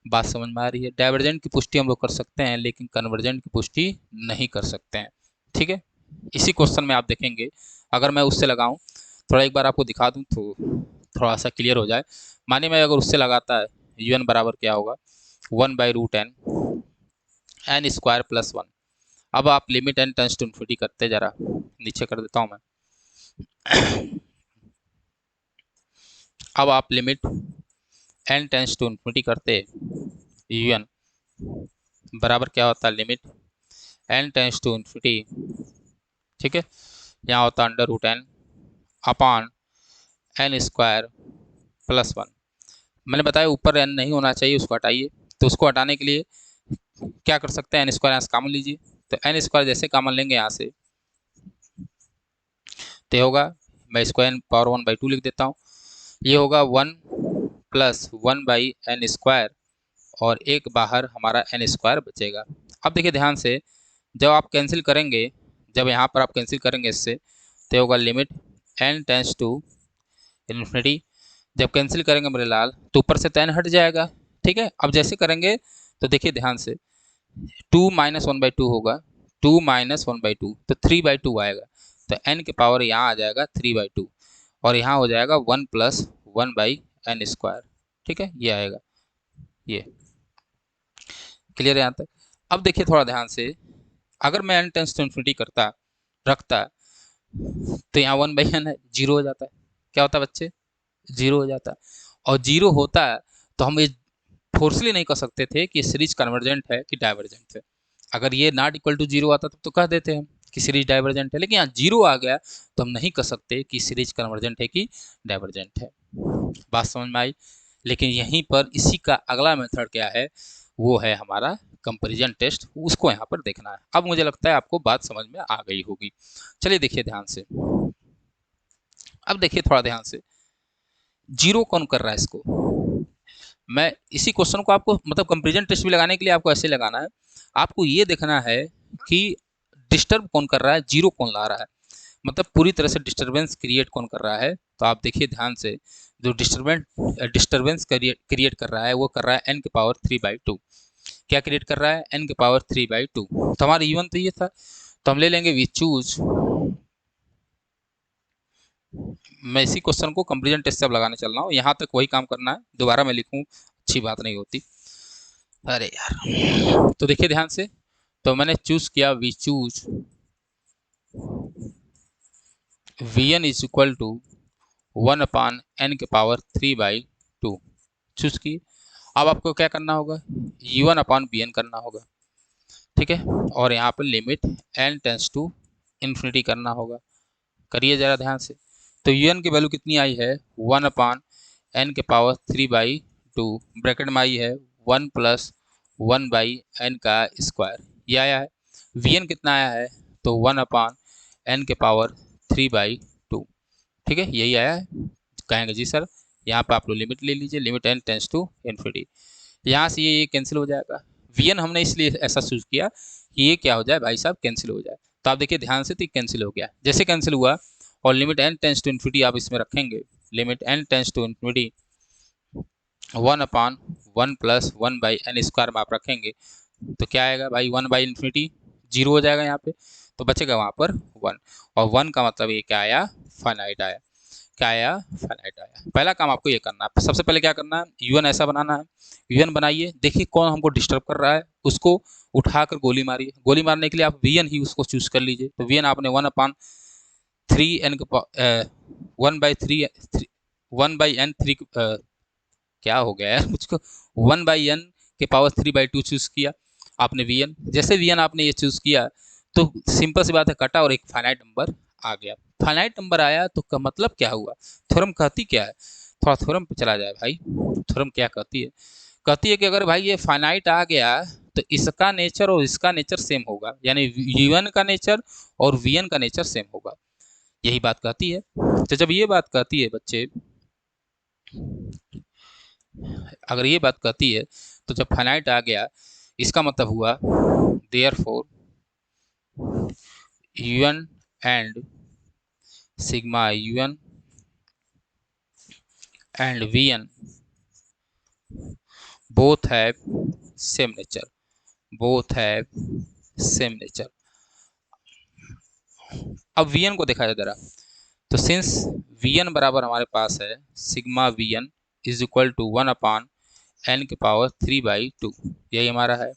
बात समझ में आ रही है? डाइवर्जेंट की पुष्टि हम लोग कर सकते हैं, लेकिन कन्वर्जेंट की पुष्टि नहीं कर सकते हैं, ठीक है। इसी क्वेश्चन में आप देखेंगे, अगर मैं उससे लगाऊं, थोड़ा एक बार आपको दिखा दूं तो थोड़ा सा क्लियर हो जाए। मानिए मैं अगर उससे लगाता है, यू एन बराबर क्या होगा, 1/√n एन स्क्वायर प्लस 1। अब आप limit n tends to infinity करते, जरा नीचे कर देता हूं मैं। अब आप limit n tends to infinity करते, यू एन बराबर क्या होता है, limit n tends to infinity, ठीक है, यहाँ होता है √n upon n square plus 1। मैंने बताया ऊपर n नहीं होना चाहिए, उसको हटाइए। तो उसको हटाने के लिए क्या कर सकते हैं, एन स्क्वायर यहाँ से कॉमन लीजिए, तो एन स्क्वायर जैसे कॉमन लेंगे यहाँ से, तो होगा, मैं इसको n पावर 1/2 लिख देता हूँ, ये होगा 1 प्लस 1/n स्क्वायर, और एक बाहर हमारा n स्क्वायर बचेगा। अब देखिए ध्यान से, जब आप कैंसिल करेंगे, जब यहाँ पर आप कैंसिल करेंगे इससे, तो होगा limit n tends to infinity. जब कैंसिल करेंगे मेरे लाल, तो ऊपर से n हट जाएगा, ठीक है। अब जैसे करेंगे तो देखिए ध्यान से, 2 माइनस 1/2 होगा, 2 माइनस 1/2 तो 3/2 आएगा, तो n के पावर यहाँ आ जाएगा 3/2, और यहाँ हो जाएगा 1 प्लस 1/n स्क्वायर, ठीक है, ये आएगा, ये क्लियर है यहाँ तक। अब देखिए थोड़ा ध्यान से, अगर मैं n टेंस टू इन्फिनिटी करता रखता, तो यहाँ 1/n है, जीरो हो जाता है, क्या होता है बच्चे, जीरो हो जाता है। और जीरो होता है तो हम ये फोर्सली नहीं कर सकते थे कि सीरीज कन्वर्जेंट है कि डाइवर्जेंट है। अगर ये नॉट इक्वल टू जीरो आता तो कह देते हम कि सीरीज डाइवर्जेंट है, लेकिन यहाँ जीरो आ गया तो हम नहीं कह सकते कि सीरीज कन्वर्जेंट है कि डाइवर्जेंट है। बात समझ में आई? लेकिन यहीं पर इसी का अगला मेथड क्या है, वो है हमारा कंपैरिजन टेस्ट, उसको यहाँ पर देखना है। अब मुझे लगता है आपको बात समझ में आ गई होगी। चलिए देखिए ध्यान से, अब देखिए थोड़ा ध्यान से, जीरो कौन कर रहा है इसको, मैं इसी क्वेश्चन को आपको मतलब कंपैरिजन टेस्ट भी लगाने के लिए आपको ऐसे लगाना है, आपको ये देखना है कि डिस्टर्ब कौन कर रहा है, जीरो कौन ला रहा है, मतलब पूरी तरह से डिस्टर्बेंस क्रिएट कौन कर रहा है। तो आप देखिए ध्यान से, जो डिस्टर्बेंस क्रिएट कर रहा है, वो कर रहा है n के पावर 3/2। क्या क्रिएट कर रहा है, n के पावर 3/2। तो हमारा इवन तो ये था, तो हम ले लेंगे वी चूज, मैं इसी क्वेश्चन को कंपैरिजन टेस्ट से अब लगाने चल रहा हूँ, यहाँ तक वही काम करना है, दोबारा मैं लिखूँ अच्छी बात नहीं होती, अरे यार। तो देखिए ध्यान से, तो मैंने चूज किया we choose Vn is equal to 1/n के पावर 3/2 चूज की। अब आपको क्या करना होगा, U1/Bn करना होगा, ठीक है, और यहाँ पर limit n tends to infinity करना होगा। करिए जरा ध्यान से, तो Un की वैल्यू कितनी आई है, 1/n के पावर 3/2, ब्रैकेट में आई है 1 प्लस 1/n का स्क्वायर, ये आया है। Vn कितना आया है, तो 1/n के पावर 3/2। ठीक है, यही आया है। कहेंगे जी सर यहाँ पे आप लोग लिमिट ले लीजिए, limit n tends to infinity. यहाँ से ये कैंसिल हो जाएगा। vn हमने इसलिए ऐसा चूज किया कि ये क्या हो जाए भाई साहब, कैंसिल हो जाए। तो आप देखिए ध्यान से, तो कैंसिल हो गया। जैसे कैंसिल हुआ और limit n tends to infinity आप इसमें रखेंगे, limit n tends to infinity 1/1 plus 1/n² में आप रखेंगे तो क्या आएगा भाई, 1/इन्फिनिटी, जीरो हो जाएगा यहाँ पे, तो बचेगा वहाँ पर 1। और 1 का मतलब ये क्या आया, फाइनाइट आया। क्या आया, फाइनाइट आया। पहला काम आपको ये करना है, सबसे पहले क्या करना है, यूएन ऐसा बनाना है। यूएन बनाइए, देखिए कौन हमको डिस्टर्ब कर रहा है, उसको उठाकर गोली मारिए। गोली मारने के लिए आप वीएन ही उसको चूज कर लीजिए। तो वीएन आपने 1/3n 1/n3 क्या हो गया यार मुझको, 1/n के पावर 3/2 चूज किया आपने वीएन। जैसे वीएन आपने ये चूज किया तो सिंपल सी बात है, कटा और एक फाइनाइट नंबर आ गया। फाइनाइट नंबर आया तो का मतलब क्या हुआ, थ्योरम कहती क्या है, थोड़ा थ्योरम पे चला जाए भाई। थ्योरम क्या कहती है, कहती है कि अगर भाई ये फाइनाइट आ गया तो इसका नेचर और इसका नेचर सेम होगा, यानी वी1 का नेचर और वीएन का नेचर सेम होगा, यही बात कहती है। तो जब ये बात कहती है बच्चे, अगर ये बात कहती है तो जब फाइनाइट आ गया इसका मतलब हुआ therefore un and sigma un and vn both have same nature, both have same nature। अब vn को देखा जाए जरा, तो सिंस vn बराबर हमारे पास है sigma vn is equal to 1/n के पावर 3/2, यही हमारा है।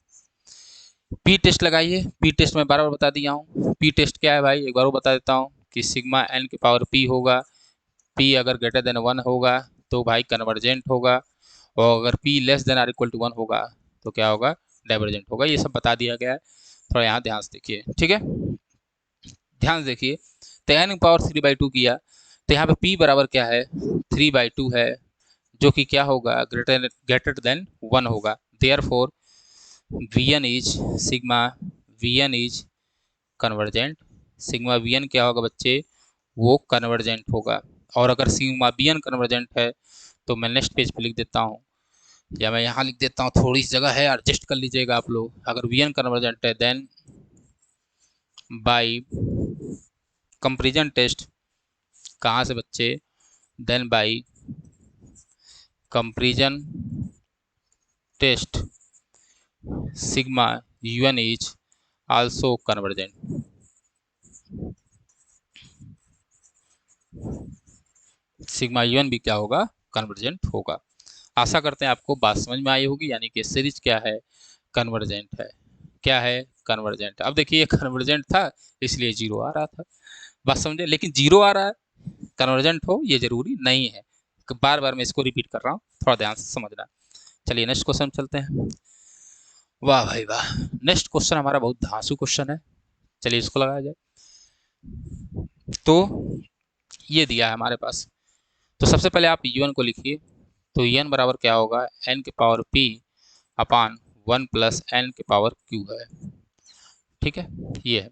पी टेस्ट लगाइए, पी टेस्ट में बार बार बता दिया हूँ। पी टेस्ट क्या है भाई, एक बार वो बता देता हूँ कि सिग्मा एन के पावर पी होगा, पी अगर ग्रेटर देन 1 होगा तो भाई कन्वर्जेंट होगा, और अगर p less than or equal to 1 होगा तो क्या होगा, डाइवर्जेंट होगा। ये सब बता दिया गया है, थोड़ा यहाँ ध्यान से देखिए, ठीक है, ध्यान से देखिए। तो एन की पावर 3/2 किया तो यहाँ पे पी बराबर क्या है, 3/2 है, जो कि क्या होगा, ग्रेटर देन 1 होगा। Therefore Vn is sigma Vn is convergent. Sigma Vn क्या होगा बच्चे, वो कन्वर्जेंट होगा। और अगर सिग्मा Vn कन्वर्जेंट है तो मैं नेक्स्ट पेज पे लिख देता हूँ, या मैं यहाँ लिख देता हूँ, थोड़ी सी जगह है, एडजस्ट कर लीजिएगा आप लोग। अगर Vn कन्वर्जेंट है देन बाई कंपेरिजन टेस्ट, कहाँ से बच्चे, then by comparison test sigma un is also convergent. Sigma un भी क्या होगा, कन्वर्जेंट होगा। आशा करते हैं आपको बात समझ में आई होगी, यानी कि सीरीज क्या है, कन्वर्जेंट है। क्या है, कन्वर्जेंट। अब देखिए कन्वर्जेंट था इसलिए जीरो आ रहा था, बात समझे, लेकिन जीरो आ रहा है, कन्वर्जेंट हो ये जरूरी नहीं है। बार बार मैं इसको रिपीट कर रहा हूँ, थोड़ा ध्यान से समझना। चलिए नेक्स्ट क्वेश्चन चलते हैं। वाह भाई वाह, नेक्स्ट क्वेश्चन हमारा बहुत धांसू क्वेश्चन है, चलिए इसको लगाया जाए। तो ये दिया है हमारे पास, तो सबसे पहले आप un को लिखिए। तो n बराबर क्या होगा, n के पावर p अपान 1 प्लस n के पावर q है। ठीक है, ये है।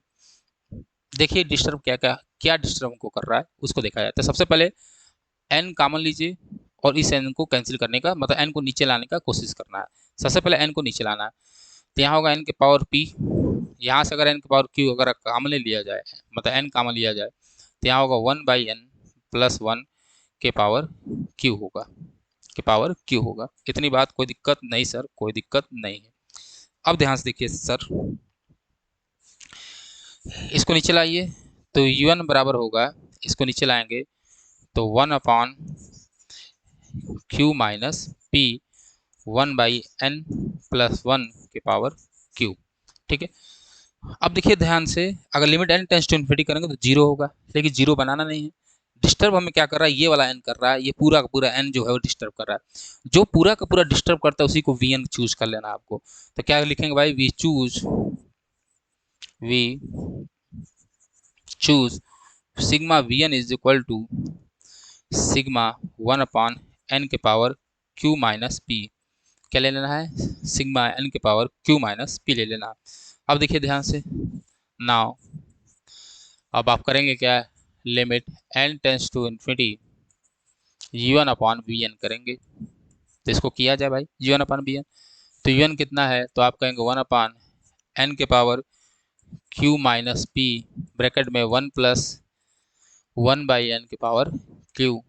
देखिए डिस्टर्ब क्या क्या क्या डिस्टर्ब को कर रहा है उसको देखा जाता है। सबसे पहले n कॉमन लीजिए और इस n को कैंसिल करने का, मतलब n को नीचे लाने का कोशिश करना है। सबसे पहले n को नीचे लाना है, तो यहाँ होगा n के पावर p, यहाँ से अगर n के पावर q अगर कॉमन लिया जाए, मतलब n कॉमन लिया जाए, तो यहाँ होगा 1/n प्लस 1 के पावर q होगा, के पावर q होगा। इतनी बात, कोई दिक्कत नहीं सर, कोई दिक्कत नहीं है। अब ध्यान से देखिए सर, इसको नीचे लाइए, तो un बराबर होगा, इसको नीचे लाएंगे तो 1/q minus p 1/n plus 1 के पावर q। ठीक है, अब देखिए ध्यान से, अगर limit n tends to infinity करेंगे तो जीरो होगा, लेकिन जीरो बनाना नहीं है। डिस्टर्ब हमें क्या कर रहा है, ये वाला n कर रहा है, ये पूरा का पूरा n जो है वो डिस्टर्ब कर रहा है। जो पूरा का पूरा डिस्टर्ब करता है उसी को vn चूज कर लेना आपको। तो क्या लिखेंगे भाई, we choose sigma vn is equal to sigma 1/n के पावर q माइनस p। क्या ले लेना है, सिग्मा n के पावर q माइनस p ले लेना। अब देखिए ध्यान से, नाउ अब आप करेंगे क्या, limit n tends to infinity u1 upon v n करेंगे। तो इसको किया जाए भाई, u1 अपॉन वी एन। तो u1 कितना है, तो आप कहेंगे 1 अपॉन n के power q minus P, bracket में 1 प्लस 1/n के पावर q,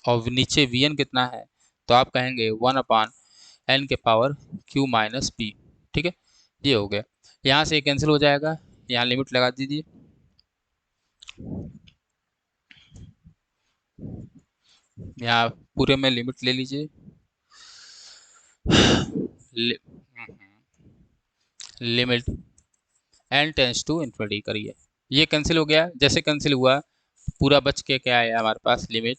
और नीचे वी एन कितना है, तो आप कहेंगे 1 अपॉन n के पावर q माइनस पी। ठीक है, ये हो गया। यहाँ से कैंसिल हो जाएगा, यहाँ लिमिट लगा दीजिए। यहाँ पूरे में लिमिट ले लीजिए। Limit n tends to infinity करिए, ये कैंसिल हो गया। जैसे कैंसिल हुआ, पूरा बच के क्या आया हमारे पास, limit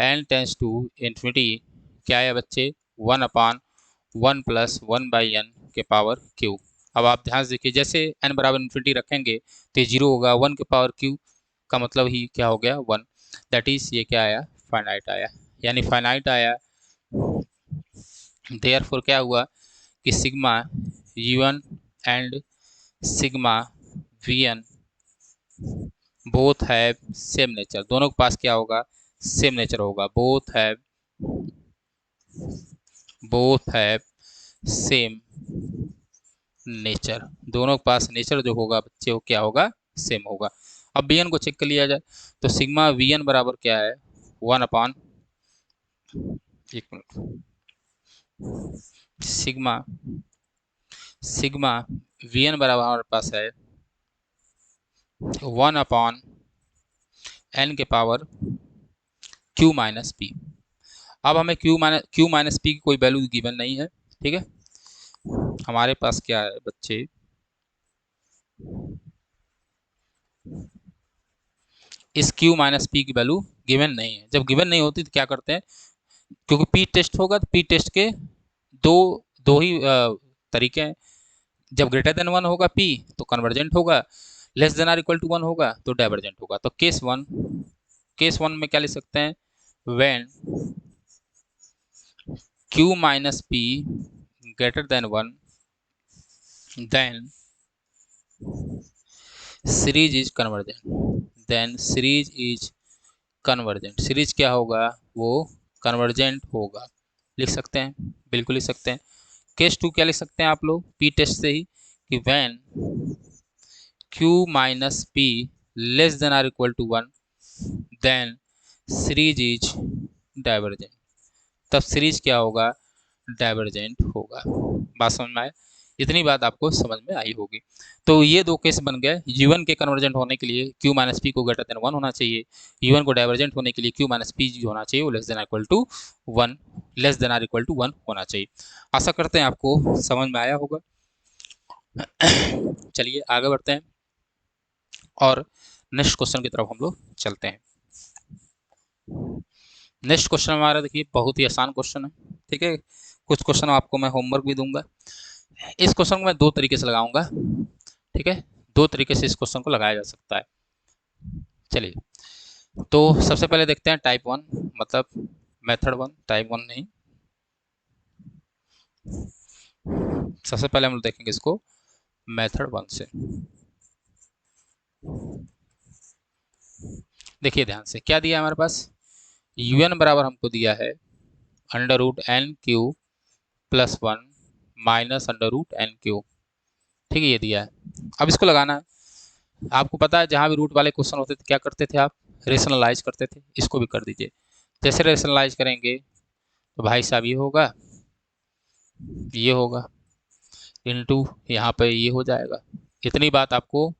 n tends to infinity क्या आया बच्चे, 1 अपान 1 प्लस 1/n के पावर q। अब आप ध्यान से देखिए, जैसे n बराबर इन्फिनिटी रखेंगे तो ये 0 होगा, 1 के पावर q का मतलब ही क्या हो गया, 1। दैट इज ये क्या आया, फाइनाइट आया, यानी फाइनाइट आया। देयरफॉर क्या हुआ कि sigma u1 and sigma V1 both have same nature, दोनों के पास क्या होगा, सेम नेचर होगा। बोथ हैव सेम नेचर, दोनों के पास नेचर जो होगा बच्चे वो क्या होगा, सेम होगा। अब वी एन को चेक कर लिया जाए, तो सिग्मा वी एन बराबर क्या है, 1 अपॉन, एक minute, sigma sigma v n बराबर हमारे पास है 1 अपॉन एन के पावर q माइनस पी। अब हमें q माइनस पी की कोई वैल्यू गिवन नहीं है। ठीक है, हमारे पास क्या है बच्चे, इस q माइनस पी की वैल्यू गिवन नहीं है। जब गिवन नहीं होती तो क्या करते हैं, क्योंकि पी टेस्ट होगा तो पी टेस्ट के दो दो ही तरीके हैं। जब ग्रेटर देन 1 होगा p तो कन्वर्जेंट होगा, less than or equal to 1 होगा तो डाइवर्जेंट होगा। तो केस वन में क्या लिख सकते हैं, when q minus p greater than 1 then series is convergent. Series क्या होगा, वो कन्वर्जेंट होगा। लिख सकते हैं, बिल्कुल लिख सकते हैं। केस 2 क्या लिख सकते हैं आप लोग, पी टेस्ट से ही, कि when q minus p less than or equal to 1 then series is divergent. तब सीरीज क्या होगा, डाइवर्जेंट होगा। बात समझ में आए, इतनी बात आपको समझ में आई होगी। तो ये दो केस बन गए, u1 के कन्वर्जेंट होने के लिए q माइनस पी को ग्रेटर देन 1 होना चाहिए, u1 को डाइवर्जेंट होने के लिए q माइनस पी जो होना चाहिए वो less than equal to 1, less than or equal to 1 होना चाहिए। आशा करते हैं आपको समझ में आया होगा। चलिए आगे बढ़ते हैं और नेक्स्ट क्वेश्चन की तरफ हम लोग चलते हैं। नेक्स्ट क्वेश्चन हमारा देखिए बहुत ही आसान क्वेश्चन है। ठीक है, कुछ क्वेश्चन आपको मैं होमवर्क भी दूंगा। इस क्वेश्चन को मैं दो तरीके से लगाऊंगा। ठीक है, दो तरीके से इस क्वेश्चन को लगाया जा सकता है। चलिए, तो सबसे पहले देखते हैं टाइप 1, मतलब मेथड 1, टाइप 1 नहीं। सबसे पहले हम लोग देखेंगे इसको मेथड 1 से। देखिए ध्यान से, क्या दिया हमारे पास, un बराबर हमको दिया है under root n q plus 1 minus under root n q. ठीक है, ये दिया है। अब इसको लगाना है। आपको पता है जहाँ भी रूट वाले क्वेश्चन होते थे क्या करते थे आप, रेशनलाइज करते थे। इसको भी कर दीजिए। जैसे रेशनलाइज करेंगे तो भाई साहब ये होगा इनटू यहाँ पे ये हो जाएगा। इतनी बात आपको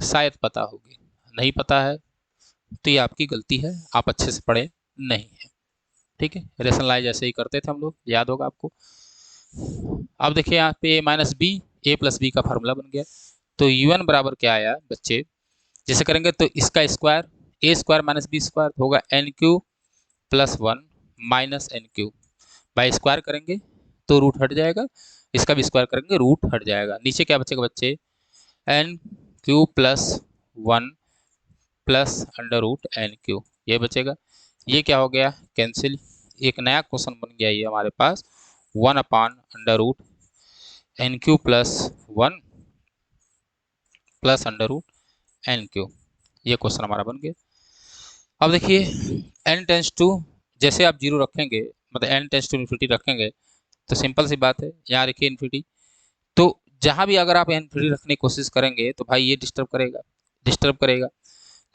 शायद पता होगी, नहीं पता है तो ये आपकी गलती है, आप अच्छे से पढ़े नहीं है। ठीक है, रेशनलाइज ऐसे ही करते थे हम लोग, याद होगा आपको। अब देखिए यहाँ पे a minus b, a plus b का फार्मूला बन गया। तो u1 बराबर क्या आया बच्चे, जैसे करेंगे तो इसका square, a square minus b square होगा n q plus 1 minus n q. By square करेंगे तो रूट हट जाएगा, इसका भी स्क्वायर करेंगे रूट हट जाएगा। नीचे क्या बचेगा बच्चे, n q plus 1 plus under root n q, ये बचेगा। ये क्या हो गया, कैंसिल। एक नया क्वेश्चन बन गया ये हमारे पास, 1 upon under root n q plus 1 plus under root n q. ये क्वेश्चन हमारा बन गया। अब देखिए n टेंस टू, जैसे आप जीरो रखेंगे मतलब n टेंस टू इन्फिनिटी रखेंगे तो सिंपल सी बात है, यहाँ रखिए इन्फिनिटी, तो जहाँ भी अगर आप इन्फिनिटी रखने की कोशिश करेंगे तो भाई ये डिस्टर्ब करेगा।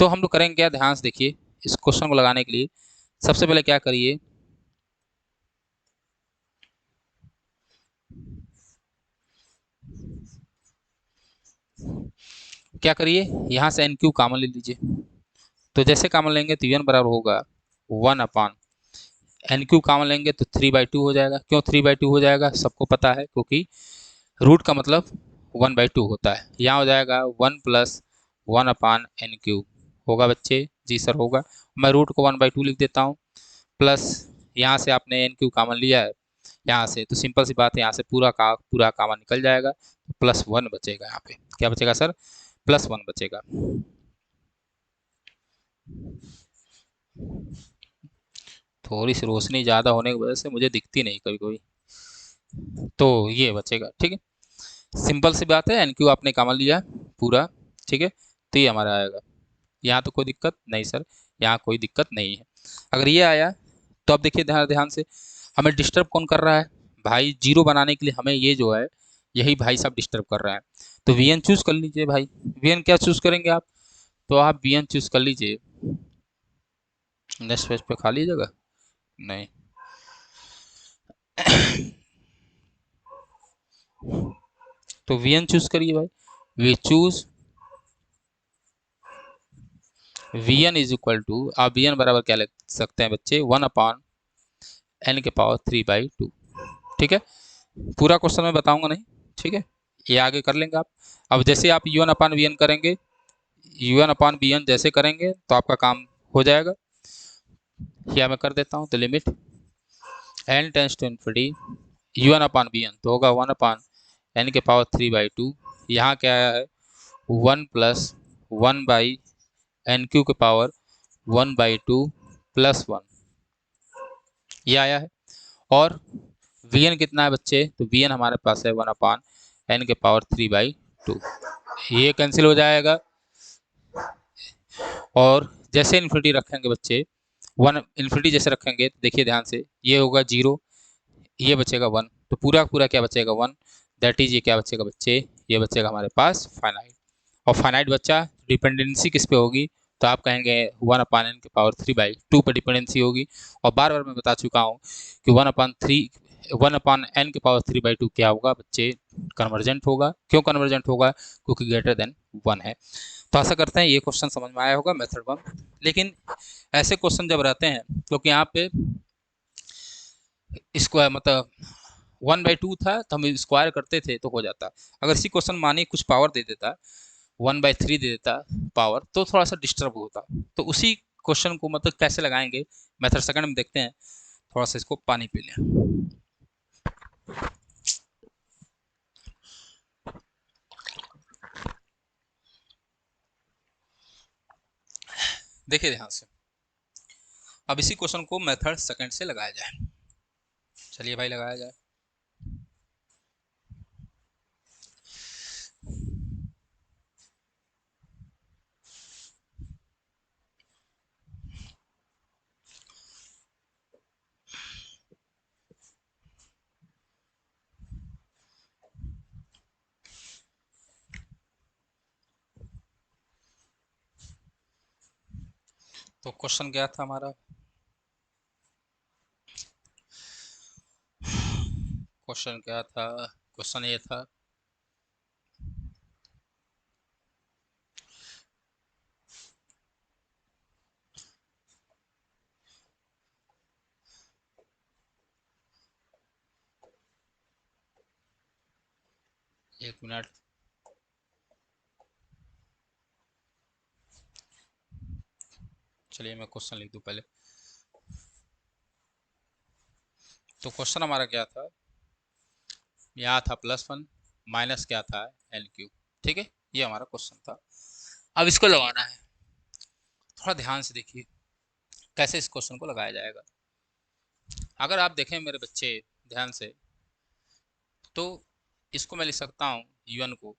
तो हम लोग करेंगे क्या, ध्यान से देखिए इस क्वेश्चन को लगाने के लिए सबसे पहले क्या करिए, यहाँ से एन क्यू कॉमन ले लीजिए। तो जैसे कॉमन लेंगे तो n बराबर होगा 1 एन क्यू कॉमन लेंगे तो 3/2 हो जाएगा। क्यों 3/2 हो जाएगा, सबको पता है, क्योंकि रूट का मतलब 1/2 होता है। यहाँ हो जाएगा 1 + 1/n क्यू होगा बच्चे, जी सर होगा। मैं रूट को 1/2 लिख देता हूँ, प्लस यहाँ से आपने एन क्यू कॉमन लिया है यहाँ से, तो सिंपल सी बात है यहाँ से पूरा कॉमन निकल जाएगा, तो +1 बचेगा। यहाँ पे क्या बचेगा सर, +1 बचेगा। थोड़ी सी रोशनी ज़्यादा होने की वजह से मुझे दिखती नहीं कभी कभी, तो ये बचेगा, ठीक है। सिंपल सी बात है, एन क्यू आपने कॉमन लिया पूरा, ठीक है, तो ये हमारा आएगा। यहाँ तो कोई दिक्कत नहीं सर, यहाँ कोई दिक्कत नहीं है। अगर ये आया तो अब देखिए ध्यान ध्यान से, हमें डिस्टर्ब कौन कर रहा है भाई, जीरो बनाने के लिए हमें ये जो है यही भाई साहब डिस्टर्ब कर रहा है। तो वी एन चूज कर लीजिए भाई, वी एन क्या चूज करेंगे आप, तो आप वी एन चूज कर लीजिए। नेक्स्ट पेज पे खाली जगह नहीं, तो वी एन चूज करिए भाई, we choose v n is equal to, आप वी एन बराबर क्या लिख सकते हैं बच्चे, 1/n⁻³ ठीक है। पूरा क्वेश्चन मैं बताऊंगा नहीं, ठीक है, ये आगे कर लेंगे आप। अब जैसे आप u1/vn करेंगे, u1/vn जैसे करेंगे तो आपका काम हो जाएगा। या मैं कर देता हूँ, तो limit n tends to infinity u1/vn तो होगा 1/n⁻³ यहाँ क्या आया है 1+1/n³ 1/2 ये आया है। और vn कितना है बच्चे, तो vn हमारे पास है 1/n⁻³ ये कैंसिल हो जाएगा। और जैसे इन्फिनिटी रखेंगे बच्चे, वन इन्फिनिटी जैसे रखेंगे तो देखिए ध्यान से, ये होगा 0, ये बचेगा 1, तो पूरा पूरा क्या बचेगा 1, दैट इज ये क्या बचेगा बच्चे, ये बचेगा हमारे पास फाइनाइट। और फाइनाइट बच्चा डिपेंडेंसी किस पे होगी, तो आप कहेंगे 1/n⁻³ पर डिपेंडेंसी होगी। और बार बार मैं बता चुका हूँ कि 1/n⁻³ क्या होगा बच्चे, कन्वर्जेंट होगा। क्यों कन्वर्जेंट होगा, क्योंकि ग्रेटर देन 1 है। तो आशा करते हैं ये क्वेश्चन समझ में आया होगा मेथड 1। लेकिन ऐसे क्वेश्चन जब रहते हैं, क्योंकि यहाँ पे स्क्वायर मतलब 1/2 था तो हम स्क्वायर करते थे तो हो जाता। अगर इसी क्वेश्चन मानिए कुछ पावर दे देता, 1/3 दे देता पावर, तो थोड़ा सा डिस्टर्ब होता। तो उसी क्वेश्चन को मतलब कैसे लगाएंगे, मेथड सेकंड में देखते हैं। थोड़ा सा इसको पानी पी लें। देखिए ध्यान से, अब इसी क्वेश्चन को मेथड सेकंड से लगाया जाए। चलिए भाई लगाया जाए। तो क्वेश्चन क्या था हमारा, क्वेश्चन क्या था, क्वेश्चन ये था, एक मिनट, चलिए मैं क्वेश्चन लिख दूं पहले। तो क्वेश्चन हमारा क्या था, यहाँ था +1 माइनस क्या था n³, ठीक है, ये हमारा क्वेश्चन था। अब इसको लगाना है, थोड़ा ध्यान से देखिए कैसे इस क्वेश्चन को लगाया जाएगा। अगर आप देखें मेरे बच्चे ध्यान से, तो इसको मैं लिख सकता हूँ un को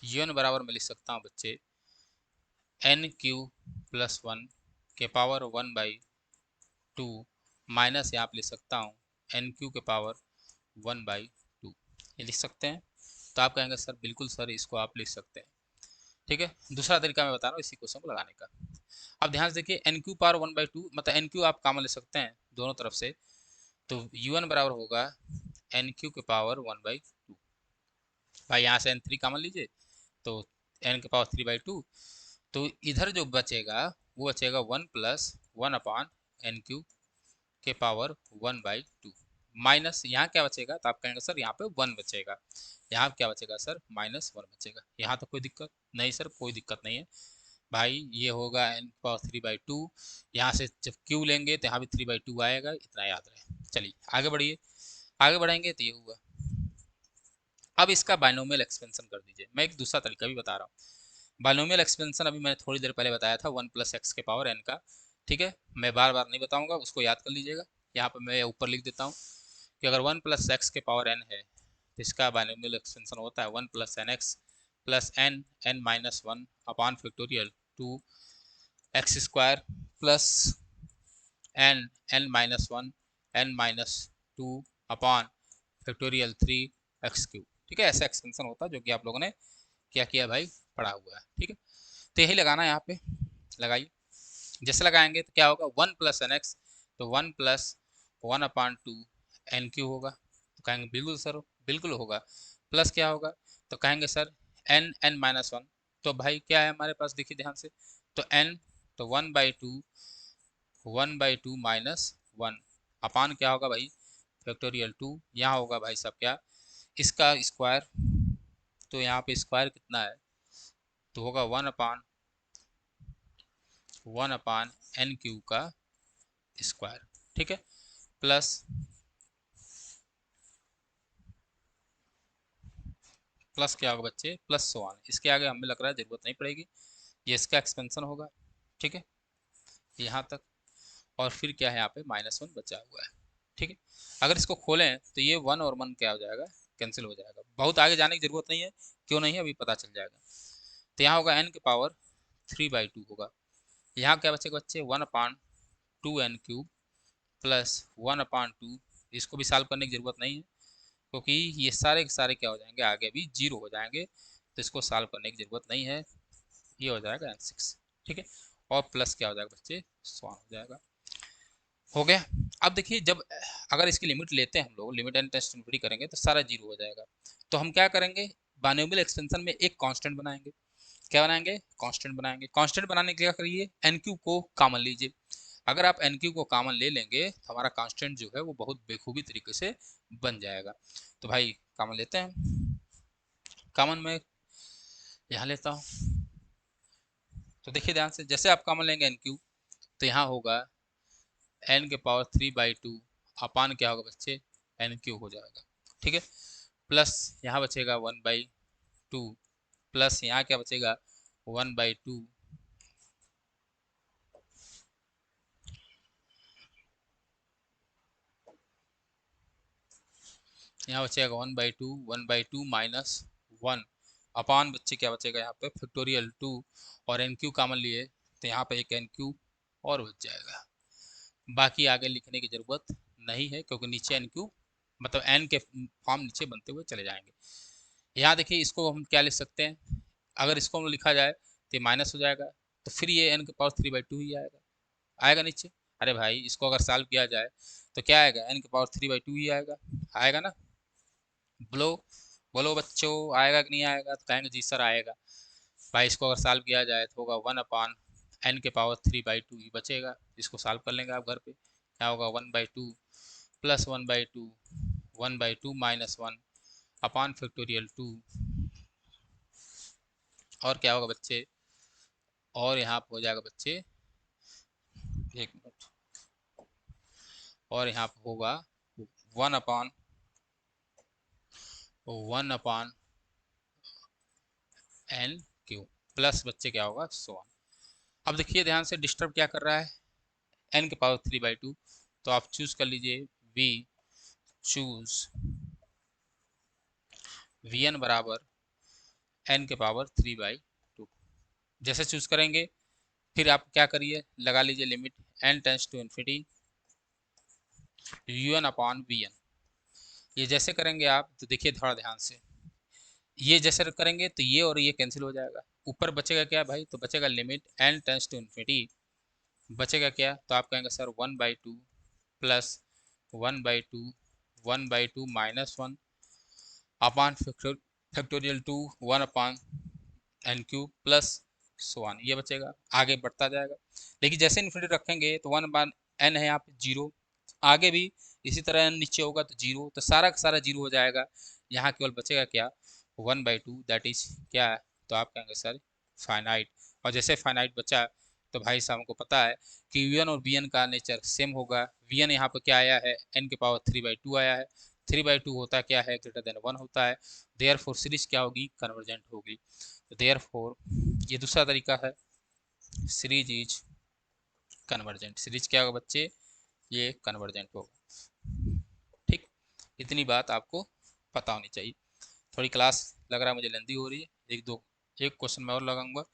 यू एन बराबर मैं लिख सकता हूँ बच्चे एन क्यू प्लस वन के power one by two minus यहाँ पे लिख सकता हूँ एन क्यू के पावर वन बाई टू, ये लिख सकते हैं। तो आप कहेंगे सर बिल्कुल सर इसको आप लिख सकते हैं, ठीक है। दूसरा तरीका मैं बता रहा हूँ इसी क्वेश्चन को लगाने का। अब ध्यान से देखिए n q power one by two मतलब एन क्यू आप कॉमन ले सकते हैं दोनों तरफ से, तो यू एन बराबर होगा एन क्यू के पावर वन बाई टू। भाई यहाँ से एन थ्री कॉमन लीजिए तो एन के पावर थ्री बाई टू, तो इधर जो बचेगा वो बचेगा one plus one upon n cube के power one by two, minus यहाँ क्या बचेगा, तो आप कहेंगे सर यहाँ पे वन बचेगा, यहाँ क्या बचेगा सर माइनस वन बचेगा। यहाँ तो कोई दिक्कत नहीं सर, कोई दिक्कत नहीं है भाई, ये होगा n power three by two, यहाँ से जब क्यू लेंगे तो यहाँ भी थ्री बाई टू आएगा, इतना याद रहे। चलिए आगे बढ़िए, आगे बढ़ेंगे तो ये हुआ। अब इसका बाइनोमियल एक्सपेंशन कर दीजिए, मैं एक दूसरा तरीका भी बता रहा हूँ। बाइनोमियल एक्सपेंशन अभी मैंने थोड़ी देर पहले बताया था वन प्लस एक्स के पावर एन का, ठीक है, मैं बार बार नहीं बताऊंगा, उसको याद कर लीजिएगा। यहाँ पर मैं ऊपर लिख देता हूँ कि अगर वन प्लस एक्स के पावर एन है तो इसका बाइनोमियल एक्सपेंशन होता है one plus n x plus n n minus one upon factorial two x square plus n n minus one n minus two upon factorial three x q, ठीक है। ऐसा expansion होता है जो कि आप लोगों ने क्या किया भाई पढ़ा हुआ है, ठीक है। तो यही लगाना है यहाँ पे, लगाइए। जैसे लगाएंगे तो क्या होगा वन प्लस एन एक्स, तो one plus one upon two n q होगा, तो कहेंगे बिल्कुल सर बिल्कुल होगा। प्लस क्या होगा, तो कहेंगे sir n n minus one, तो भाई क्या है हमारे पास देखिए ध्यान से, तो एन तो one by two minus one upon क्या होगा भाई फैक्टोरियल टू, यहाँ होगा भाई साहब क्या इसका स्क्वायर, तो यहाँ पे स्क्वायर कितना है, तो होगा वन अपान एन क्यू का स्क्वायर, ठीक है, प्लस प्लस क्या होगा बच्चे प्लस वन, इसके आगे हमें लग रहा है जरूरत नहीं पड़ेगी, ये इसका एक्सपेंशन होगा, ठीक है, यहाँ तक। और फिर क्या है यहाँ पे माइनस वन बचा हुआ है, ठीक है। अगर इसको खोलें तो ये वन और वन क्या हो जाएगा कैंसिल हो जाएगा, बहुत आगे जाने की जरूरत नहीं है, क्यों नहीं है अभी पता चल जाएगा। तो यहाँ होगा एन के पावर थ्री बाई टू होगा, यहाँ क्या बचेगा बच्चे one upon two n cube plus one upon two, इसको भी सॉल्व करने की जरूरत नहीं है क्योंकि ये सारे के सारे क्या हो जाएंगे आगे भी जीरो हो जाएंगे, तो इसको सॉल्व करने की जरूरत नहीं है, ये हो जाएगा एन सिक्स, ठीक है। और प्लस क्या हो जाएगा बच्चे वन हो जाएगा, हो गया। अब देखिए जब अगर इसकी लिमिट लेते हैं हम लोग, लिमिट एंड टेस्ट इन्फिनिटी करेंगे तो सारा जीरो हो जाएगा, तो हम क्या करेंगे बाइनोमियल एक्सटेंशन में एक कांस्टेंट बनाएंगे, क्या बनाएंगे कांस्टेंट बनाएंगे। कांस्टेंट बनाने के क्या करिए एन क्यू को कॉमन लीजिए, अगर आप एन क्यू को कॉमन ले लेंगे तो हमारा कांस्टेंट जो है वो बहुत बेखूबी तरीके से बन जाएगा। तो भाई कॉमन लेते हैं, कॉमन में यहाँ लेता हूँ, तो देखिए ध्यान से जैसे आप कॉमन लेंगे एन क्यू, तो यहाँ होगा एन के power three by two upon क्या होगा बच्चे एन क्यू हो जाएगा, ठीक है, प्लस यहाँ बचेगा वन बाई टू प्लस यहाँ क्या बचेगा वन बाई टू, यहाँ बचेगा one by two minus one upon बच्चे क्या बचेगा यहाँ पे फैक्टोरियल टू, और एन क्यू कॉमन लिए तो यहाँ पे एक एन क्यू और बच जाएगा। बाकी आगे लिखने की ज़रूरत नहीं है क्योंकि नीचे एन क्यू मतलब एन के फॉर्म नीचे बनते हुए चले जाएंगे। यहाँ देखिए इसको हम क्या लिख सकते हैं, अगर इसको हम लिखा जाए तो ये माइनस हो जाएगा, तो फिर ये एन के पावर थ्री बाई टू ही आएगा, आएगा नीचे। अरे भाई इसको अगर सॉल्व किया जाए तो क्या आएगा एन के पावर थ्री बाई टू ही आएगा, आएगा ना, बोलो बोलो बच्चों आएगा कि नहीं आएगा, तो कहेंगे जी सर आएगा। भाई इसको अगर सॉल्व किया जाए तो होगा वन अपान एन के पावर थ्री बाई टू ही बचेगा, इसको सॉल्व कर लेंगे आप घर पे, क्या होगा one by two plus one by two minus one upon factorial two, और क्या होगा बच्चे, और यहाँ पे हो जाएगा बच्चे एक मिनट, और यहाँ पे होगा one upon one upon n q plus बच्चे क्या होगा सो वन। अब देखिए ध्यान से डिस्टर्ब क्या कर रहा है एन के पावर थ्री बाई टू, तो आप चूज कर लीजिए वी चूज वी एन बराबर n के पावर 3/2। जैसे चूज करेंगे फिर आप क्या करिए, लगा लीजिए limit n tends to infinity un upon vn। ये जैसे करेंगे आप तो देखिए थोड़ा ध्यान से, ये जैसे करेंगे तो ये और ये कैंसिल हो जाएगा, ऊपर बचेगा क्या भाई, तो बचेगा limit n tends to infinity, बचेगा क्या, तो आप कहेंगे sir 1/2 plus 1/2 1/2 -1 upon factorial 2 1 upon n cube plus so on, ये बचेगा, आगे बढ़ता जाएगा। लेकिन जैसे इन्फिनिटी रखेंगे तो 1/n है यहाँ पे 0, आगे भी इसी तरह n नीचे होगा तो 0, तो सारा का सारा 0 हो जाएगा। यहाँ केवल बचेगा क्या, 1/2, दैट इज क्या है, तो आप कहेंगे सर फाइनाइट। और जैसे फाइनाइट बचा तो भाई साहब हमको पता है कि वी और बी का नेचर सेम होगा। वी यहाँ पे क्या आया है, n के पावर 3/2 आया है, 3/2 होता क्या है, ग्रेटर देन 1 होता है, देयरफॉर सीरीज क्या होगी, कन्वर्जेंट होगी। देयरफॉर ये दूसरा तरीका है, सीरीज इज कन्वर्जेंट। सीरीज क्या होगा बच्चे, ये कन्वर्जेंट होगा। ठीक, इतनी बात आपको पता होनी चाहिए। थोड़ी क्लास लग रहा है मुझे लेंदी हो रही है, एक क्वेश्चन मैं और लगाऊंगा,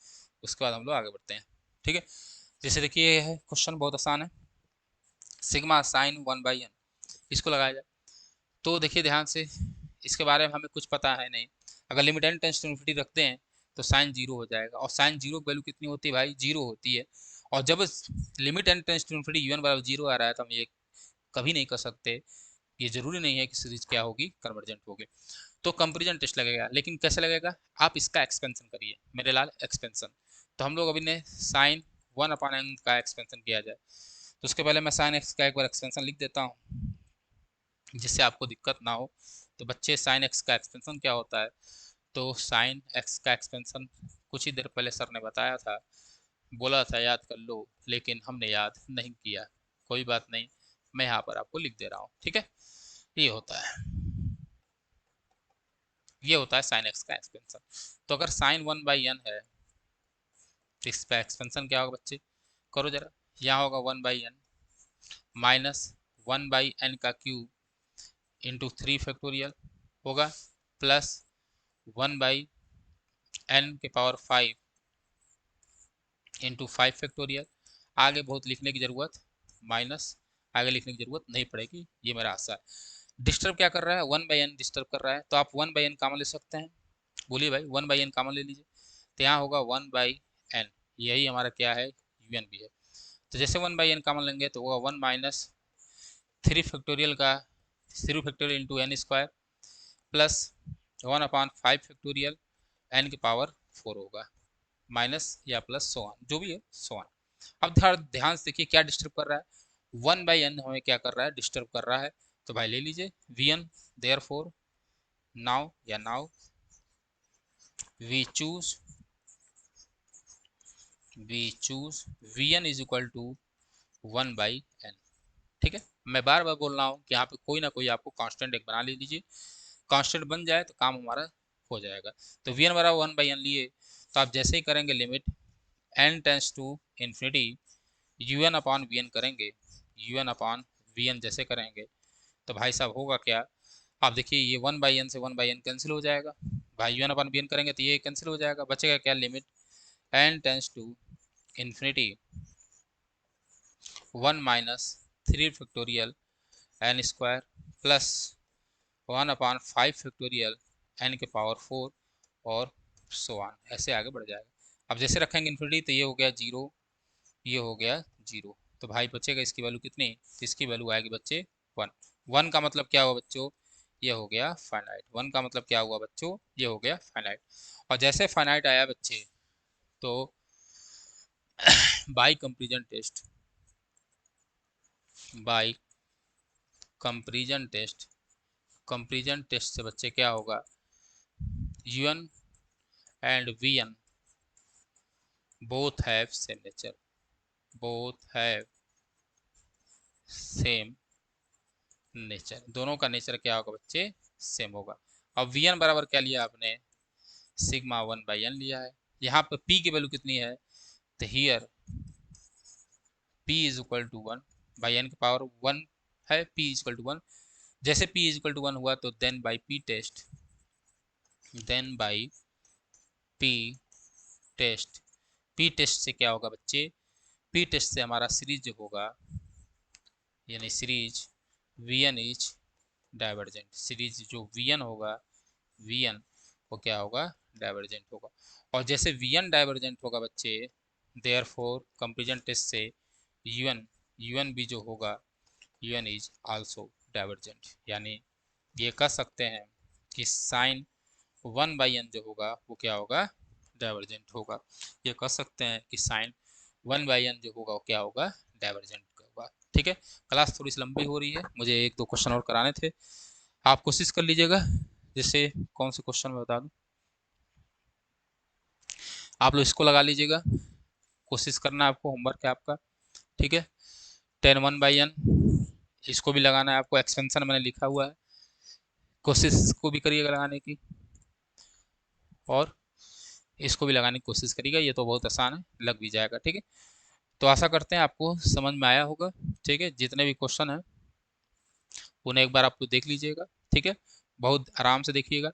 उसके बाद हम लोग आगे बढ़ते हैं। ठीक है, जैसे देखिए ये है क्वेश्चन, बहुत आसान है, सिग्मा साइन 1/n, इसको लगाया जाए तो देखिए ध्यान से, इसके बारे में हमें कुछ पता है नहीं। अगर limit n tends to infinity रखते हैं तो साइन 0 हो जाएगा, और साइन 0 की वैल्यू कितनी होती है भाई, 0 होती है। और जब limit n tends to infinity un बराबर 0 आ रहा है तो हम ये कभी नहीं कर सकते, ये जरूरी नहीं है कि सीरीज क्या होगी, कन्वर्जेंट होगी। तो कंपेरिजन टेस्ट लगेगा, लेकिन कैसे लगेगा, आप इसका एक्सपेंशन करिए मेरे लाल, एक्सपेंशन। तो हम लोग अभी ने साइन 1/n का एक्सपेंशन किया जाए, तो उसके पहले मैं साइन एक्स का एक बार एक्सपेंशन लिख देता हूँ जिससे आपको दिक्कत ना हो। तो बच्चे साइन एक्स का एक्सपेंशन क्या होता है, तो साइन एक्स का एक्सपेंशन कुछ ही देर पहले सर ने बताया था, बोला था याद कर लो, लेकिन हमने याद नहीं किया, कोई बात नहीं, मैं यहाँ पर आपको लिख दे रहा हूँ। ठीक है, ये होता है, ये होता है साइन एक्स का एक्सपेंशन। तो अगर साइन 1/n है तो इस पर एक्सपेंशन क्या होगा बच्चे, करो जरा, यहाँ होगा 1/n माइनस 1/n का क्यूब इंटू 3 फैक्टोरियल होगा, प्लस 1/n के पावर 5 इंटू 5 फैक्टोरियल। आगे बहुत लिखने की ज़रूरत, माइनस आगे लिखने की ज़रूरत नहीं पड़ेगी, ये मेरा आशा है। डिस्टर्ब क्या कर रहा है, 1/n डिस्टर्ब कर रहा है, तो आप 1/n कॉमन ले सकते हैं, बोलिए भाई 1/n कॉमन ले लीजिए, तो यहाँ होगा 1/n, यही हमारा क्या है, un भी है। तो जैसे 1/n कॉमन लेंगे तो होगा 1 माइनस 3 फैक्टोरियल का 3 factorial into n square plus 1/5 factorial n की पावर 4 होगा, माइनस या प्लस सो ऑन, जो भी है सो ऑन। अब ध्यान से देखिए क्या डिस्टर्ब कर रहा है, 1/n हमें क्या कर रहा है, डिस्टर्ब कर रहा है, तो भाई ले लीजिए vn, देयरफॉर नाउ या now we choose vn is equal to 1/n। ठीक है, मैं बार बार बोल रहा हूँ कि यहाँ पे कोई ना कोई आपको कांस्टेंट एक बना ले लीजिए, कांस्टेंट बन जाए तो काम हमारा हो जाएगा। तो वी एन बराबर 1/n लिए, तो आप जैसे ही करेंगे limit n tends to infinity u n upon v n करेंगे, u n upon v n जैसे करेंगे तो भाई साहब होगा क्या, आप देखिए ये 1/n से 1/n कैंसिल हो जाएगा, भाई u n upon v n करेंगे तो ये कैंसिल हो जाएगा, बचेगा क्या, limit n tends to infinity 1 minus 3 factorial n square plus 1/5 factorial n के पावर 4 और सो ऑन, ऐसे आगे बढ़ जाएगा। अब जैसे रखेंगे इन्फिनिटी तो ये हो गया 0, ये हो गया 0, तो भाई बचेगा इसकी वैल्यू कितनी, तो इसकी वैल्यू आएगी बच्चे 1। 1 का मतलब क्या हुआ बच्चों, ये हो गया फाइनाइट। 1 का मतलब क्या हुआ बच्चों, ये हो गया फाइनाइट। और जैसे फाइनाइट आया बच्चे तो by comparison test, by comparison test, comparison test से बच्चे क्या होगा, un and vn both have same nature, both have same nature, दोनों का नेचर क्या होगा बच्चे, सेम होगा। अब vn बराबर क्या लिया आपने, सिग्मा 1/n लिया है, यहाँ पे p की वैल्यू कितनी है, तो here p is equal to 1/n की पावर 1 है, p इज इक्वल टू 1, जैसे p इज इक्वल टू 1 हुआ तो then by p test, then by p test. P test से क्या होगा बच्चे, पी टेस्ट से हमारा सीरीज जो होगा, यानी series v n is divergent. Series जो वी एन होगा, वी एन वो क्या होगा, डाइवर्जेंट होगा। और जैसे वी एन डाइवर्जेंट होगा बच्चे, देयर फोर कंपेरिजन टेस्ट से यू एन भी जो होगा, u n is also divergent. यानी ये कह सकते हैं कि साइन वन बाई एन जो होगा वो क्या होगा, डाइवर्जेंट होगा। ये कह सकते हैं कि साइन वन बाई एन जो होगा वो क्या होगा, डाइवर्जेंट होगा। ठीक है, क्लास थोड़ी सी लंबी हो रही है, मुझे एक दो क्वेश्चन और कराने थे, आप कोशिश कर लीजिएगा। जैसे कौन से क्वेश्चन में बता दूं, आप लोग इसको लगा लीजिएगा, कोशिश करना, आपको होमवर्क है आपका। ठीक है, टेन वन बाई एन, इसको भी लगाना है आपको, एक्सपेंशन मैंने लिखा हुआ है, कोशिश को भी करिएगा लगाने की, और इसको भी लगाने की कोशिश करिएगा, ये तो बहुत आसान है, लग भी जाएगा। ठीक है, तो आशा करते हैं आपको समझ में आया होगा। ठीक है, जितने भी क्वेश्चन हैं उन्हें एक बार आप लोग देख लीजिएगा। ठीक है, बहुत आराम से देखिएगा,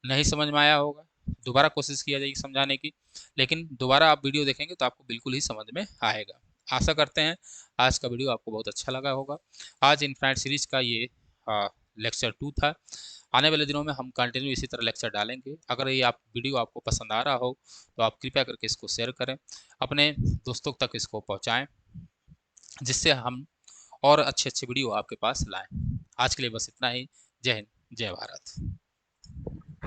नहीं समझ में आया होगा दोबारा कोशिश किया जाएगी समझाने की, लेकिन दोबारा आप वीडियो देखेंगे तो आपको बिल्कुल ही समझ में आएगा। आशा करते हैं आज का वीडियो आपको बहुत अच्छा लगा होगा। आज इनफाइनाइट सीरीज का ये लेक्चर 2 था। आने वाले दिनों में हम कंटिन्यू इसी तरह लेक्चर डालेंगे। अगर ये आप वीडियो आपको पसंद आ रहा हो तो आप कृपया करके इसको शेयर करें, अपने दोस्तों तक इसको पहुँचाएँ, जिससे हम और अच्छे अच्छे वीडियो आपके पास लाएं। आज के लिए बस इतना ही। जय हिंद, जय भारत।